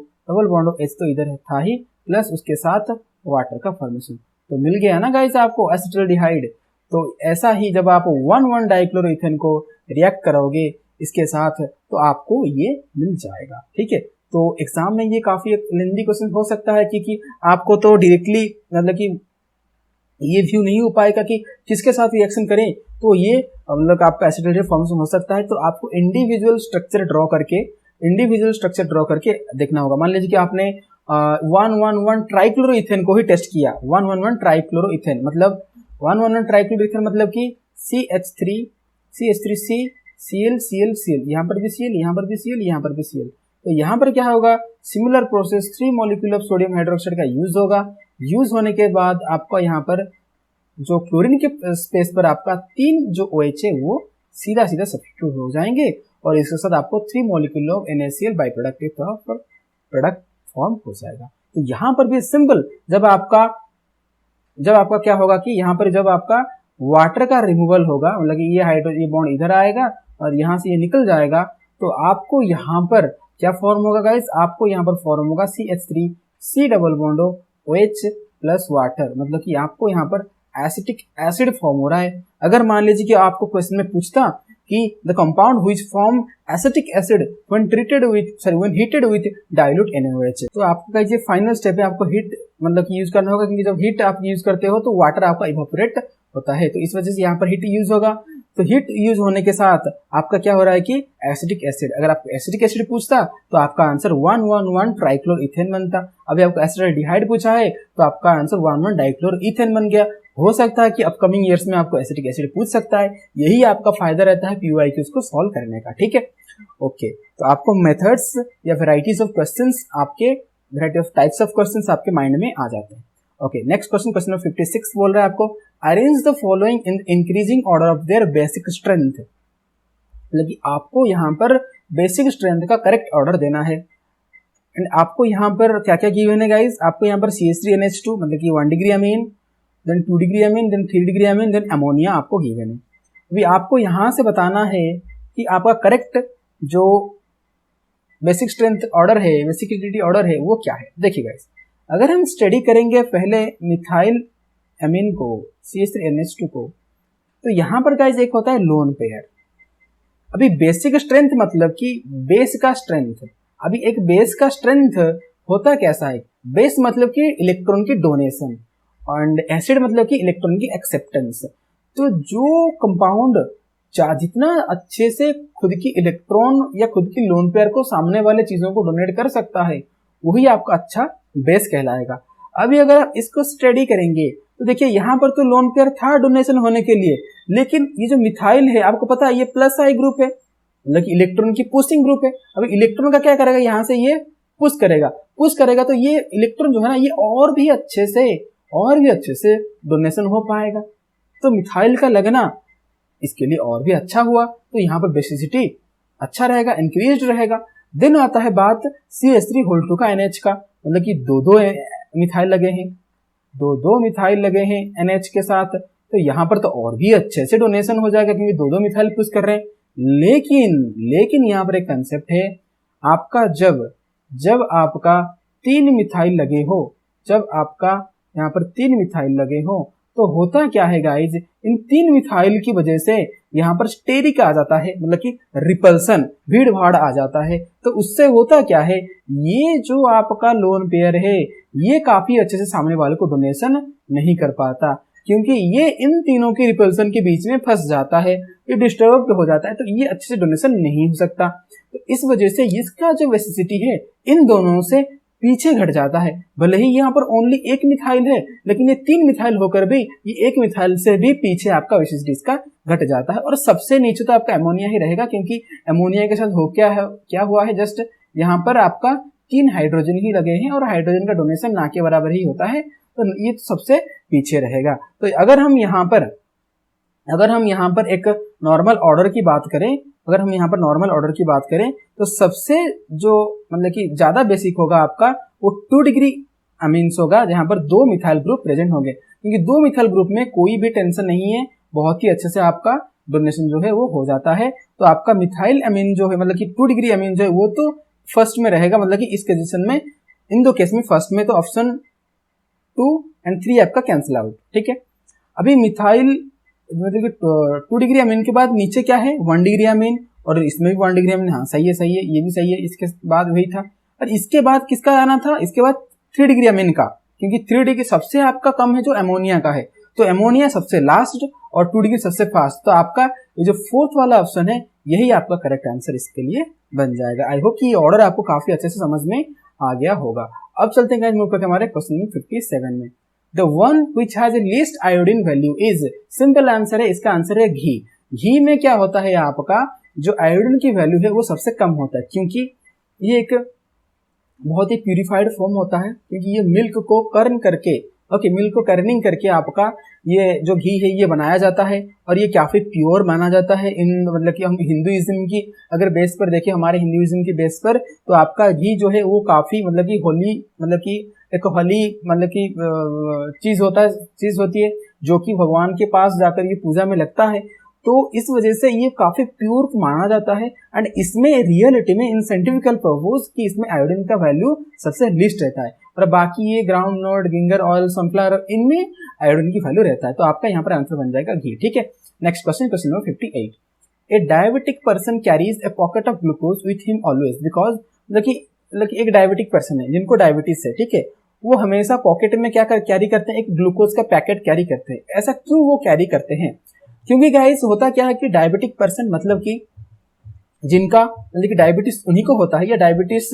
H तो इधर था ही, प्लस उसके साथ वाटर का फॉर्मेशन, तो मिल गया ना गाइस आपको एसिटाल्डिहाइड। तो ऐसा ही जब आप 1 1 डाइक्लोरोइथेन को रिएक्ट करोगे इसके साथ तो आपको ये मिल जाएगा। ठीक है, तो एग्जाम में ये काफी लेंथी क्वेश्चन हो सकता है, क्योंकि आपको तो डायरेक्टली मतलब कि ये व्यू नहीं हो पाएगा कि किसके साथ रिएक्शन करें, तो ये मतलब आपका एसिटाल्डिहाइड फॉर्मेशन हो सकता है। तो आपको इंडिविजुअल स्ट्रक्चर ड्रॉ करके देखना होगा। मान लीजिए कि आपने 1 ट्राइक्लोरोइथेन को ही टेस्ट किया, 1 ट्राइक्लोरोइथेन मतलब 1 ट्राइक्लोरोइथेन मतलब कि CH3 C Cl, यहाँ पर भी Cl, यहाँ पर भी Cl, यहाँ पर भी Cl। तो यहाँ पर क्या होगा, similar process 3 molecule of sodium hydroxide का यूज होगा। यूज होने के बाद आपका यहाँ पर जो क्लोरीन के स्पेस पर आपका 3 जो OH है वो सीधा सब्स्टिट्यूट हो जाएंगे, और इसके साथ आपको 3 molecule of NaCl by product के तौर पर प्रोडक्ट फॉर्म हो जाएगा। तो यहाँ पर भी सिंपल, जब आपका क्या होगा कि यहाँ पर जब आपका वाटर का रिमूवल होगा, मतलब कि ये हाइड्रोजन ये बॉन्ड इधर आएगा और यहाँ से ये निकल जाएगा, तो आपको यहाँ पर क्या फॉर्म होगा गाइस, आपको यहाँ पर फॉर्म होगा CH3 C double bond OH plus water, मतलब कि आपको यहाँ पर एसिटिक एसिड फॉर्म हो रहा है। अगर मान लीजिए कि आपको क्वेश्चन में पूछता कि the compound which form acetic acid when heated with dilute NaOH, तो आपका ये फाइनल स्टेप है, आपको हीट मतलब कि यूज करना होगा, क्योंकि जब हीट आप यूज करते हो तो वाटर आपका इवेपोरेट होता है, तो इस वजह से यहाँ पर हीट यूज होगा। तो हीट यूज होने के साथ आपका क्या हो रहा है कि एसिडिक एसिड, अगर आपको एसिडिक एसिड पूछता तो आपका आंसर 1 ट्राइक्लोरोइथेन बनता। अभी आपको एसिटाल्डिहाइड पूछा है तो आपका आंसर 1 डाइक्लोरोइथेन बन गया। हो सकता है कि अपकमिंग ईयर्स में आपको एसिटिक एसिड पूछ सकता है, यही आपका फायदा रहता है PYQs को सॉल्व करने का। ठीक है, ओके, तो आपको मेथड्स या वेराइटीज ऑफ क्वेश्चंस आपके variety of types of questions आपके माइंड में आ जाते हैं। ओके, नेक्स्ट क्वेश्चन नंबर 56 बोल रहा है आपको arrange the following in increasing order of their basic strength, मतलब कि आपको यहाँ पर बेसिक स्ट्रेंथ का करेक्ट ऑर्डर देना है। एंड आपको यहाँ पर क्या क्या गिवन है गाइस, आपको यहाँ पर CH3NH2 मतलब कि 1 degree amine, then 2 degree amine, then 3 degree amine, then ammonia आपको गिवन है। अभी आपको यहाँ से बताना है कि आपका करेक्ट जो बेसिक स्ट्रेंथ ऑर्डर है, बेसिक एक्टिविटी ऑर्डर है वो क्या है। देखिए गाइस, अगर हम स्टडी करेंगे पहले मिथाइल अमीन को CH3NH2 को, तो यहाँ पर गाइस एक होता है लोन पेयर। अभी बेसिक स्ट्रेंथ मतलब कि बेस का स्ट्रेंथ। अभी एक बेस का स्ट्रेंथ होता कैसा है, बेस मतलब कि इलेक्ट्रॉन की डोनेशन, एंड एसिड मतलब कि इलेक्ट्रॉन की एक्सेप्टेंस। तो जो कंपाउंड जितना अच्छे से खुद की इलेक्ट्रॉन या खुद की लोन पेयर को सामने वाले चीजों को डोनेट कर सकता है, वही आपका अच्छा बेस कहलाएगा। अभी अगर आप इसको स्टडी करेंगे तो देखिए यहाँ पर तो लोन पेयर था डोनेशन होने के लिए, लेकिन ये जो मिथाइल है आपको पता है ये प्लस आई ग्रुप है, मतलब कि इलेक्ट्रॉन की पुशिंग ग्रुप है। अभी इलेक्ट्रॉन का क्या करेगा, यहाँ से ये पुश करेगा तो ये इलेक्ट्रॉन जो है ना ये और भी अच्छे से डोनेशन हो पाएगा। तो मिथाइल का लगना इसके लिए और भी अच्छा हुआ, तो यहाँ पर बेसिसिटी अच्छा रहेगा, इंक्रीज रहेगा। देन आता है बात CH3 का NH का, मतलब कि दो मिथाइल लगे हैं NH के साथ, तो यहाँ पर तो और भी अच्छे से डोनेशन हो जाएगा क्योंकि दो मिथाइल पुश कर रहे हैं। लेकिन यहाँ पर एक कंसेप्ट है आपका, जब आपका 3 मिथाइल लगे हो, जब आपका यहाँ पर 3 मिथाइल लगे हो तो होता क्या है गाइज, इन 3 मिथाइल की वजह से यहाँ पर स्टेरिक आ जाता है, मतलब कि रिपल्सन, भीड़ भाड़ आ जाता है। तो उससे होता क्या है, ये जो आपका लोन पेयर है ये काफी अच्छे से सामने वाले को डोनेशन नहीं कर पाता, क्योंकि ये इन तीनों के रिपल्सन के बीच में फंस जाता है, ये डिस्टर्ब हो जाता है, तो ये अच्छे से डोनेशन नहीं हो सकता। तो इस वजह से इसका जो वेसिसिटी है इन दोनों से पीछे घट जाता है। भले ही यहाँ पर ओनली एक मिथाइल है, लेकिन ये 3 मिथाइल होकर भी ये एक मिथाइल से भी पीछे आपका वेसिसिटी इसका घट जाता है। और सबसे नीचे तो आपका अमोनिया ही रहेगा, क्योंकि अमोनिया के साथ हो क्या हुआ है, जस्ट यहाँ पर आपका 3 हाइड्रोजन ही लगे हैं और हाइड्रोजन का डोनेशन ना के बराबर ही होता है, तो ये सबसे पीछे रहेगा। तो अगर हम यहाँ पर एक नॉर्मल ऑर्डर की बात करें, तो सबसे जो मतलब कि ज्यादा बेसिक होगा आपका वो 2 डिग्री अमीन्स होगा, जहां पर 2 मिथाइल ग्रुप प्रेजेंट होंगे, क्योंकि 2 मिथाइल ग्रुप में कोई भी टेंशन नहीं है, बहुत ही अच्छे से आपका डोनेशन जो है वो हो जाता है। तो आपका मिथाइल अमीन जो है, मतलब कि 2 डिग्री अमीन जो है वो तो फर्स्ट में रहेगा, मतलब कि इस कंडीशन में इन दो केस में फर्स्ट में तो ऑप्शन 2 और 3 आपका कैंसिल आउट, ठीक है। अभी मिथाइल मतलब कि 2 डिग्री अमीन के बाद नीचे क्या है, 1 डिग्री अमीन, और इसमें भी 1 डिग्री अमीन, हाँ सही है, ये भी सही है, इसके बाद वही था। और इसके बाद किसका आना था, इसके बाद 3 डिग्री अमीन का, क्योंकि 3 डिग्री सबसे आपका कम है जो अमोनिया का है, तो अमोनिया सबसे लास्ट और 2 डिग्री सबसे फास्ट। तो आपका ये जो 4th वाला ऑप्शन है यही आपका करेक्ट आंसर इसके लिए बन जाएगा। आई होप कि ये ऑर्डर आपको काफी अच्छे से समझ में आ गया होगा। अब चलते हैं मूव करके हमारे क्वेश्चन नंबर 57 में। The one which has a least iodine value is, simple answer है, इसका आंसर है घी। घी में क्या होता है, आपका जो आयोडीन की वैल्यू है वो सबसे कम होता है, क्योंकि ये एक बहुत ही प्यूरिफाइड फॉर्म होता है, क्योंकि ये मिल्क को कर्निंग करके आपका ये जो घी है ये बनाया जाता है, और ये काफी प्योर माना जाता है। इन मतलब कि हम हिंदुइज्म की अगर बेस पर देखें, हमारे हिंदुइज्म की बेस पर, तो आपका घी जो है वो काफी मतलब कि होली, मतलब कि एक होली मतलब कि चीज होती है जो कि भगवान के पास जाकर ये पूजा में लगता है, तो इस वजह से ये काफी प्योर माना जाता है। एंड इसमें रियलिटी में इन साइंटिफिकल पर्पज कि इसमें आयोडीन का वैल्यू सबसे लिस्ट रहता है, और बाकी ये ground nut, ginger oil, sunflower, इनमें आयोडीन की वैल्यू रहता है। तो आपका यहाँ पर आंसर बन जाएगा घी, ठीक है। Next question number 58। A diabetic person carries A pocket of glucose with him always, because मतलब एक डायबिटिक पर्सन है जिनको डायबिटीज है, ठीक है, वो हमेशा पॉकेट में क्या कैरी करते हैं, एक ग्लूकोज का पैकेट कैरी करते हैं। ऐसा क्यों वो कैरी करते हैं, क्योंकि गाइस होता क्या है कि डायबिटिक पर्सन मतलब कि जिनका मतलब कि डायबिटीज उन्हीं को होता है, या डायबिटीज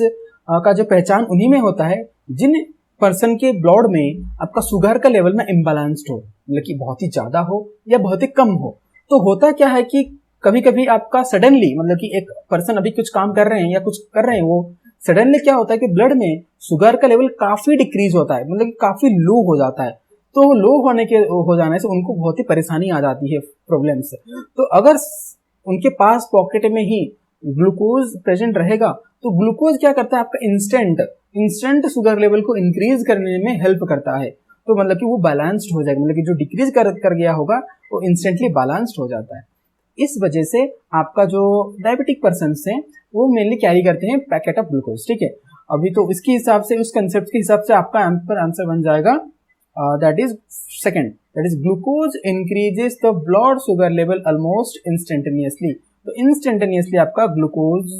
का जो पहचान उन्हीं में होता है जिन पर्सन के ब्लड में आपका शुगर का लेवल में इम्बैलेंस्ड हो, मतलब कि बहुत ही ज्यादा हो या बहुत ही कम हो। तो होता क्या है कि कभी कभी आपका सडनली मतलब कि एक पर्सन अभी कुछ काम कर रहे हैं या कुछ कर रहे हैं, वो सडनली क्या होता है कि ब्लड में शुगर का लेवल काफी डिक्रीज होता है, मतलब कि काफी लो हो जाता है। तो लो हो जाने से उनको बहुत ही परेशानी आ जाती है, प्रॉब्लम्स। तो अगर उनके पास पॉकेट में ही ग्लूकोज प्रेजेंट रहेगा, तो ग्लूकोज क्या करता है, आपका इंस्टेंट शुगर लेवल को इंक्रीज करने में हेल्प करता है। तो मतलब कि वो बैलेंस्ड हो जाएगा, मतलब कि जो डिक्रीज कर गया होगा वो इंस्टेंटली बैलेंस्ड हो जाता है। इस वजह से आपका जो डायबिटिक पर्सन हैं वो मेनली कैरी करते हैं पैकेट ऑफ ग्लूकोज, ठीक है। अभी तो इसके हिसाब से, उस कंसेप्ट के हिसाब से आपका आंसर बन जाएगा that is second, that is glucose increases the blood sugar level almost instantaneously। तो इंस्टेंटेनियसली आपका ग्लूकोज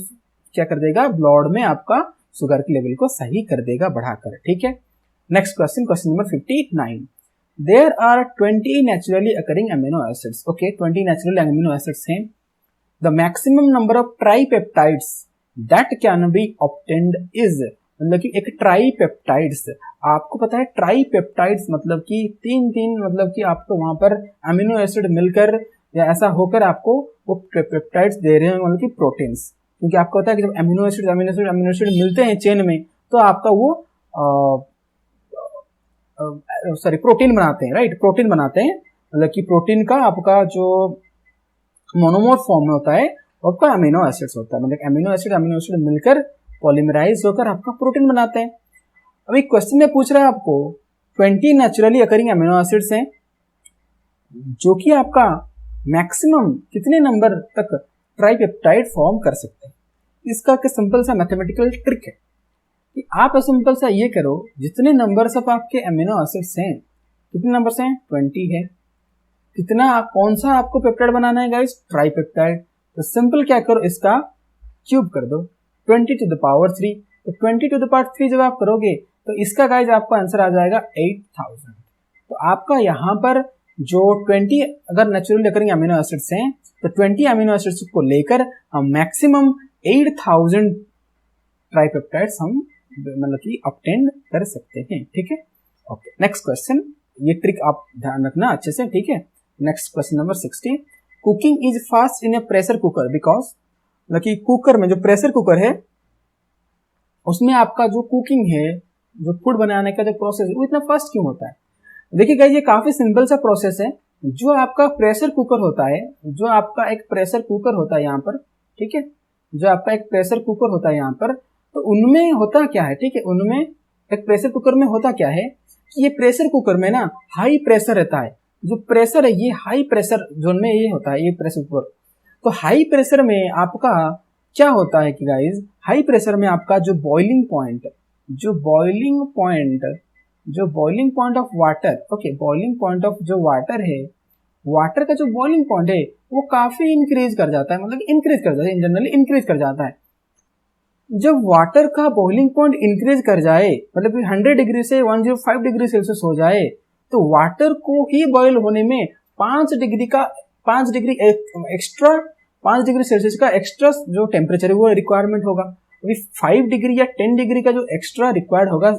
क्या कर देगा, ब्लड में आपका शुगर के लेवल को सही कर देगा बढ़ाकर, ठीक है। Next question number 59। There are 20 naturally occurring amino acids, okay 20 natural amino acids हैं। The maximum number of tripeptides that can be obtained is, मतलब कि एक ट्राइपेप्टाइड्स, आपको पता है ट्राइपेप्टाइड्स मतलब कि तीन मतलब कि आपको वहां पर अमीनो एसिड मिलकर या ऐसा होकर आपको वो पेप्टाइड्स दे रहे हैं, मतलब कि प्रोटीन्स। क्योंकि आपको पता है कि जब अमीनो एसिड मिलते हैं चेन में, तो आपका वो प्रोटीन बनाते हैं, राइट, प्रोटीन बनाते हैं। मतलब कि प्रोटीन का आपका जो मोनोमर फॉर्म में होता है वो आपका अमीनो एसिड्स होता है, मतलब अमीनो एसिड मिलकर पॉलीमराइज होकर आपका प्रोटीन बनाते हैं। अभी क्वेश्चन में पूछ रहा है आपको 20 नेचुरली अकरिंग अमीनो एसिड्स हैं, जो कि आपका मैक्सिमम कितने नंबर तक ट्राइपेप्टाइड फॉर्म कर सकते हैं। इसका सिंपल सा मैथमेटिकल ट्रिक है कि आप सिंपल सा ये करो, जितने नंबर्स ऑफ आपके अमीनो एसिड्स हैं, कितने नंबर है? 20 है। कितना, कौन सा आपको पेप्टाइड बनाना है गाइस? ट्राइपेप्टाइड। तो सिंपल क्या करो, इसका क्यूब कर दो 20 टू द पावर 3। तो 20 टू द पावर 3 जब आप करोगे तो इसका गाइस आपका आंसर आ जाएगा 8000। तो आपका यहाँ पर जो 20 अगर नेचुरली करेंगे अमीनो एसिड्स हैं तो 20 अमीनो एसिड्स को लेकर हम मैक्सिमम 8000 ट्राइपेप्टाइड्स हम मतलब कि ऑब्टेन कर सकते हैं। ठीक है, ओके। नेक्स्ट क्वेश्चन, ये ट्रिक आप ध्यान रखना अच्छे से, ठीक है। Next question number 60, cooking is fast in A pressure cooker because, मतलब कि कुकर में जो प्रेशर कुकर है उसमें आपका जो कुकिंग है, जो फूड बनाने का जो प्रोसेस है वो इतना फास्ट क्यों होता है? देखिए गाइस, ये काफी सिंपल सा प्रोसेस है। जो आपका प्रेशर कुकर होता है, जो आपका एक प्रेशर कुकर होता है यहाँ पर, ठीक है, जो आपका एक प्रेशर कुकर होता है यहाँ पर, तो उनमें होता क्या है, ठीक है, उनमें एक प्रेशर कुकर में होता क्या है कि ये प्रेशर कुकर में ना हाई प्रेशर रहता है। जो प्रेशर है ये हाई प्रेशर जोन में ये होता है, ये प्रेशर कुकर। तो हाई प्रेशर में आपका क्या होता है कि गाइज, हाई प्रेशर में आपका जो boiling point of water, okay, boiling point of जो वाटर है, वाटर का जो बॉइलिंग पॉइंट है वो काफी इंक्रीज कर जाता है, मतलब इंक्रीज कर जाता है, जनरली इंक्रीज कर जाता है। जब वाटर का बॉइलिंग पॉइंट इंक्रीज कर जाए, मतलब 100 डिग्री से 105 डिग्री सेल्सियस हो जाए, तो वाटर को ही बॉयल होने में 5 डिग्री सेल्सियस का एक्स्ट्रा जो टेम्परेचर है वो रिक्वायरमेंट होगा। अभी 5 डिग्री या 10 डिग्री का जो एक्स्ट्रा रिक्वायर्ड होगा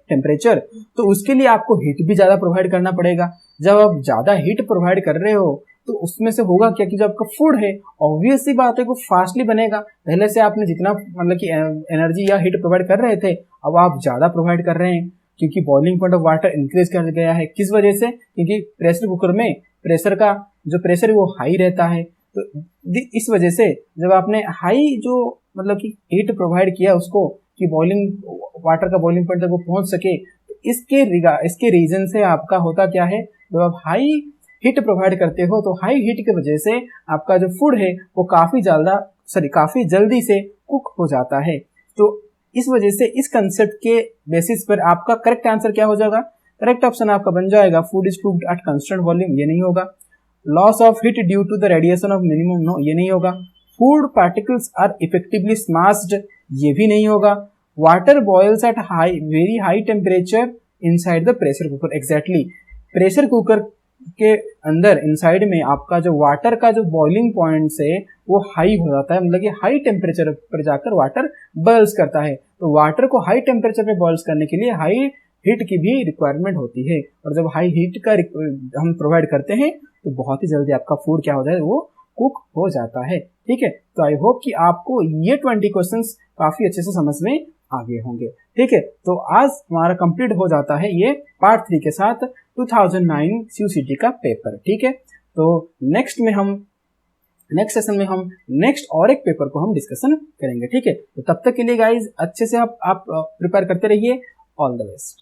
टेम्परेचर, तो उसके लिए आपको हीट भी ज्यादा प्रोवाइड करना पड़ेगा। जब आप ज्यादा हीट प्रोवाइड कर रहे हो तो उसमें से होगा क्या कि जो आपका फूड है ऑब्वियस सी बात है वो फास्टली बनेगा। पहले से आपने जितना मतलब कि एनर्जी या हीट प्रोवाइड कर रहे थे, अब आप ज्यादा प्रोवाइड कर रहे हैं क्योंकि boiling point of water increase कर गया है। किस वजह से? क्योंकि प्रेशर कुकर में प्रेशर का जो प्रेशर है वो हाई रहता है। तो इस वजह से जब आपने हाई जो मतलब कि हीट प्रोवाइड किया उसको कि बॉइलिंग वाटर का बॉइलिंग पॉइंट तक वो पहुंच सके, तो इसके रीजन से आपका होता क्या है, जब आप हाई हीट प्रोवाइड करते हो तो हाई हीट की वजह से आपका जो फूड है वो काफी जल्दी से कुक हो जाता है। तो इस वजह से इस कंसेप्ट के बेसिस पर आपका करेक्ट आंसर क्या हो जाएगा? करेक्ट ऑप्शन आपका बन जाएगा food is cooked at constant volume, ये नहीं होगा। Loss of heat due to the radiation of minimum, no, ये नहीं होगा। Food particles are effectively smashed, ये भी नहीं होगा। Water boils at very high temperature inside the pressure cooker, exactly pressure cooker के अंदर इनसाइड में आपका जो वाटर का जो बॉइलिंग पॉइंट है वो हाई हो जाता है, मतलब कि हाई टेम्परेचर पर जाकर वाटर बॉइल्स करता है। तो वाटर को हाई टेम्परेचर पे बॉइल्स करने के लिए हाई हीट की भी रिक्वायरमेंट होती है, और जब हाई हीट का हम प्रोवाइड करते हैं तो बहुत ही जल्दी आपका फूड क्या हो जाए, वो कुक हो जाता है। ठीक है, तो आई होप कि आपको ये 20 क्वेश्चंस काफी अच्छे से समझ में आ गए होंगे। ठीक है, तो आज हमारा कंप्लीट हो जाता है ये पार्ट 3 के साथ 2009 CUCT का पेपर। ठीक है, तो नेक्स्ट सेशन में हम नेक्स्ट और एक पेपर को हम डिस्कशन करेंगे। ठीक है, तो तब तक के लिए गाइज अच्छे से आप प्रिपेयर करते रहिए। All the best.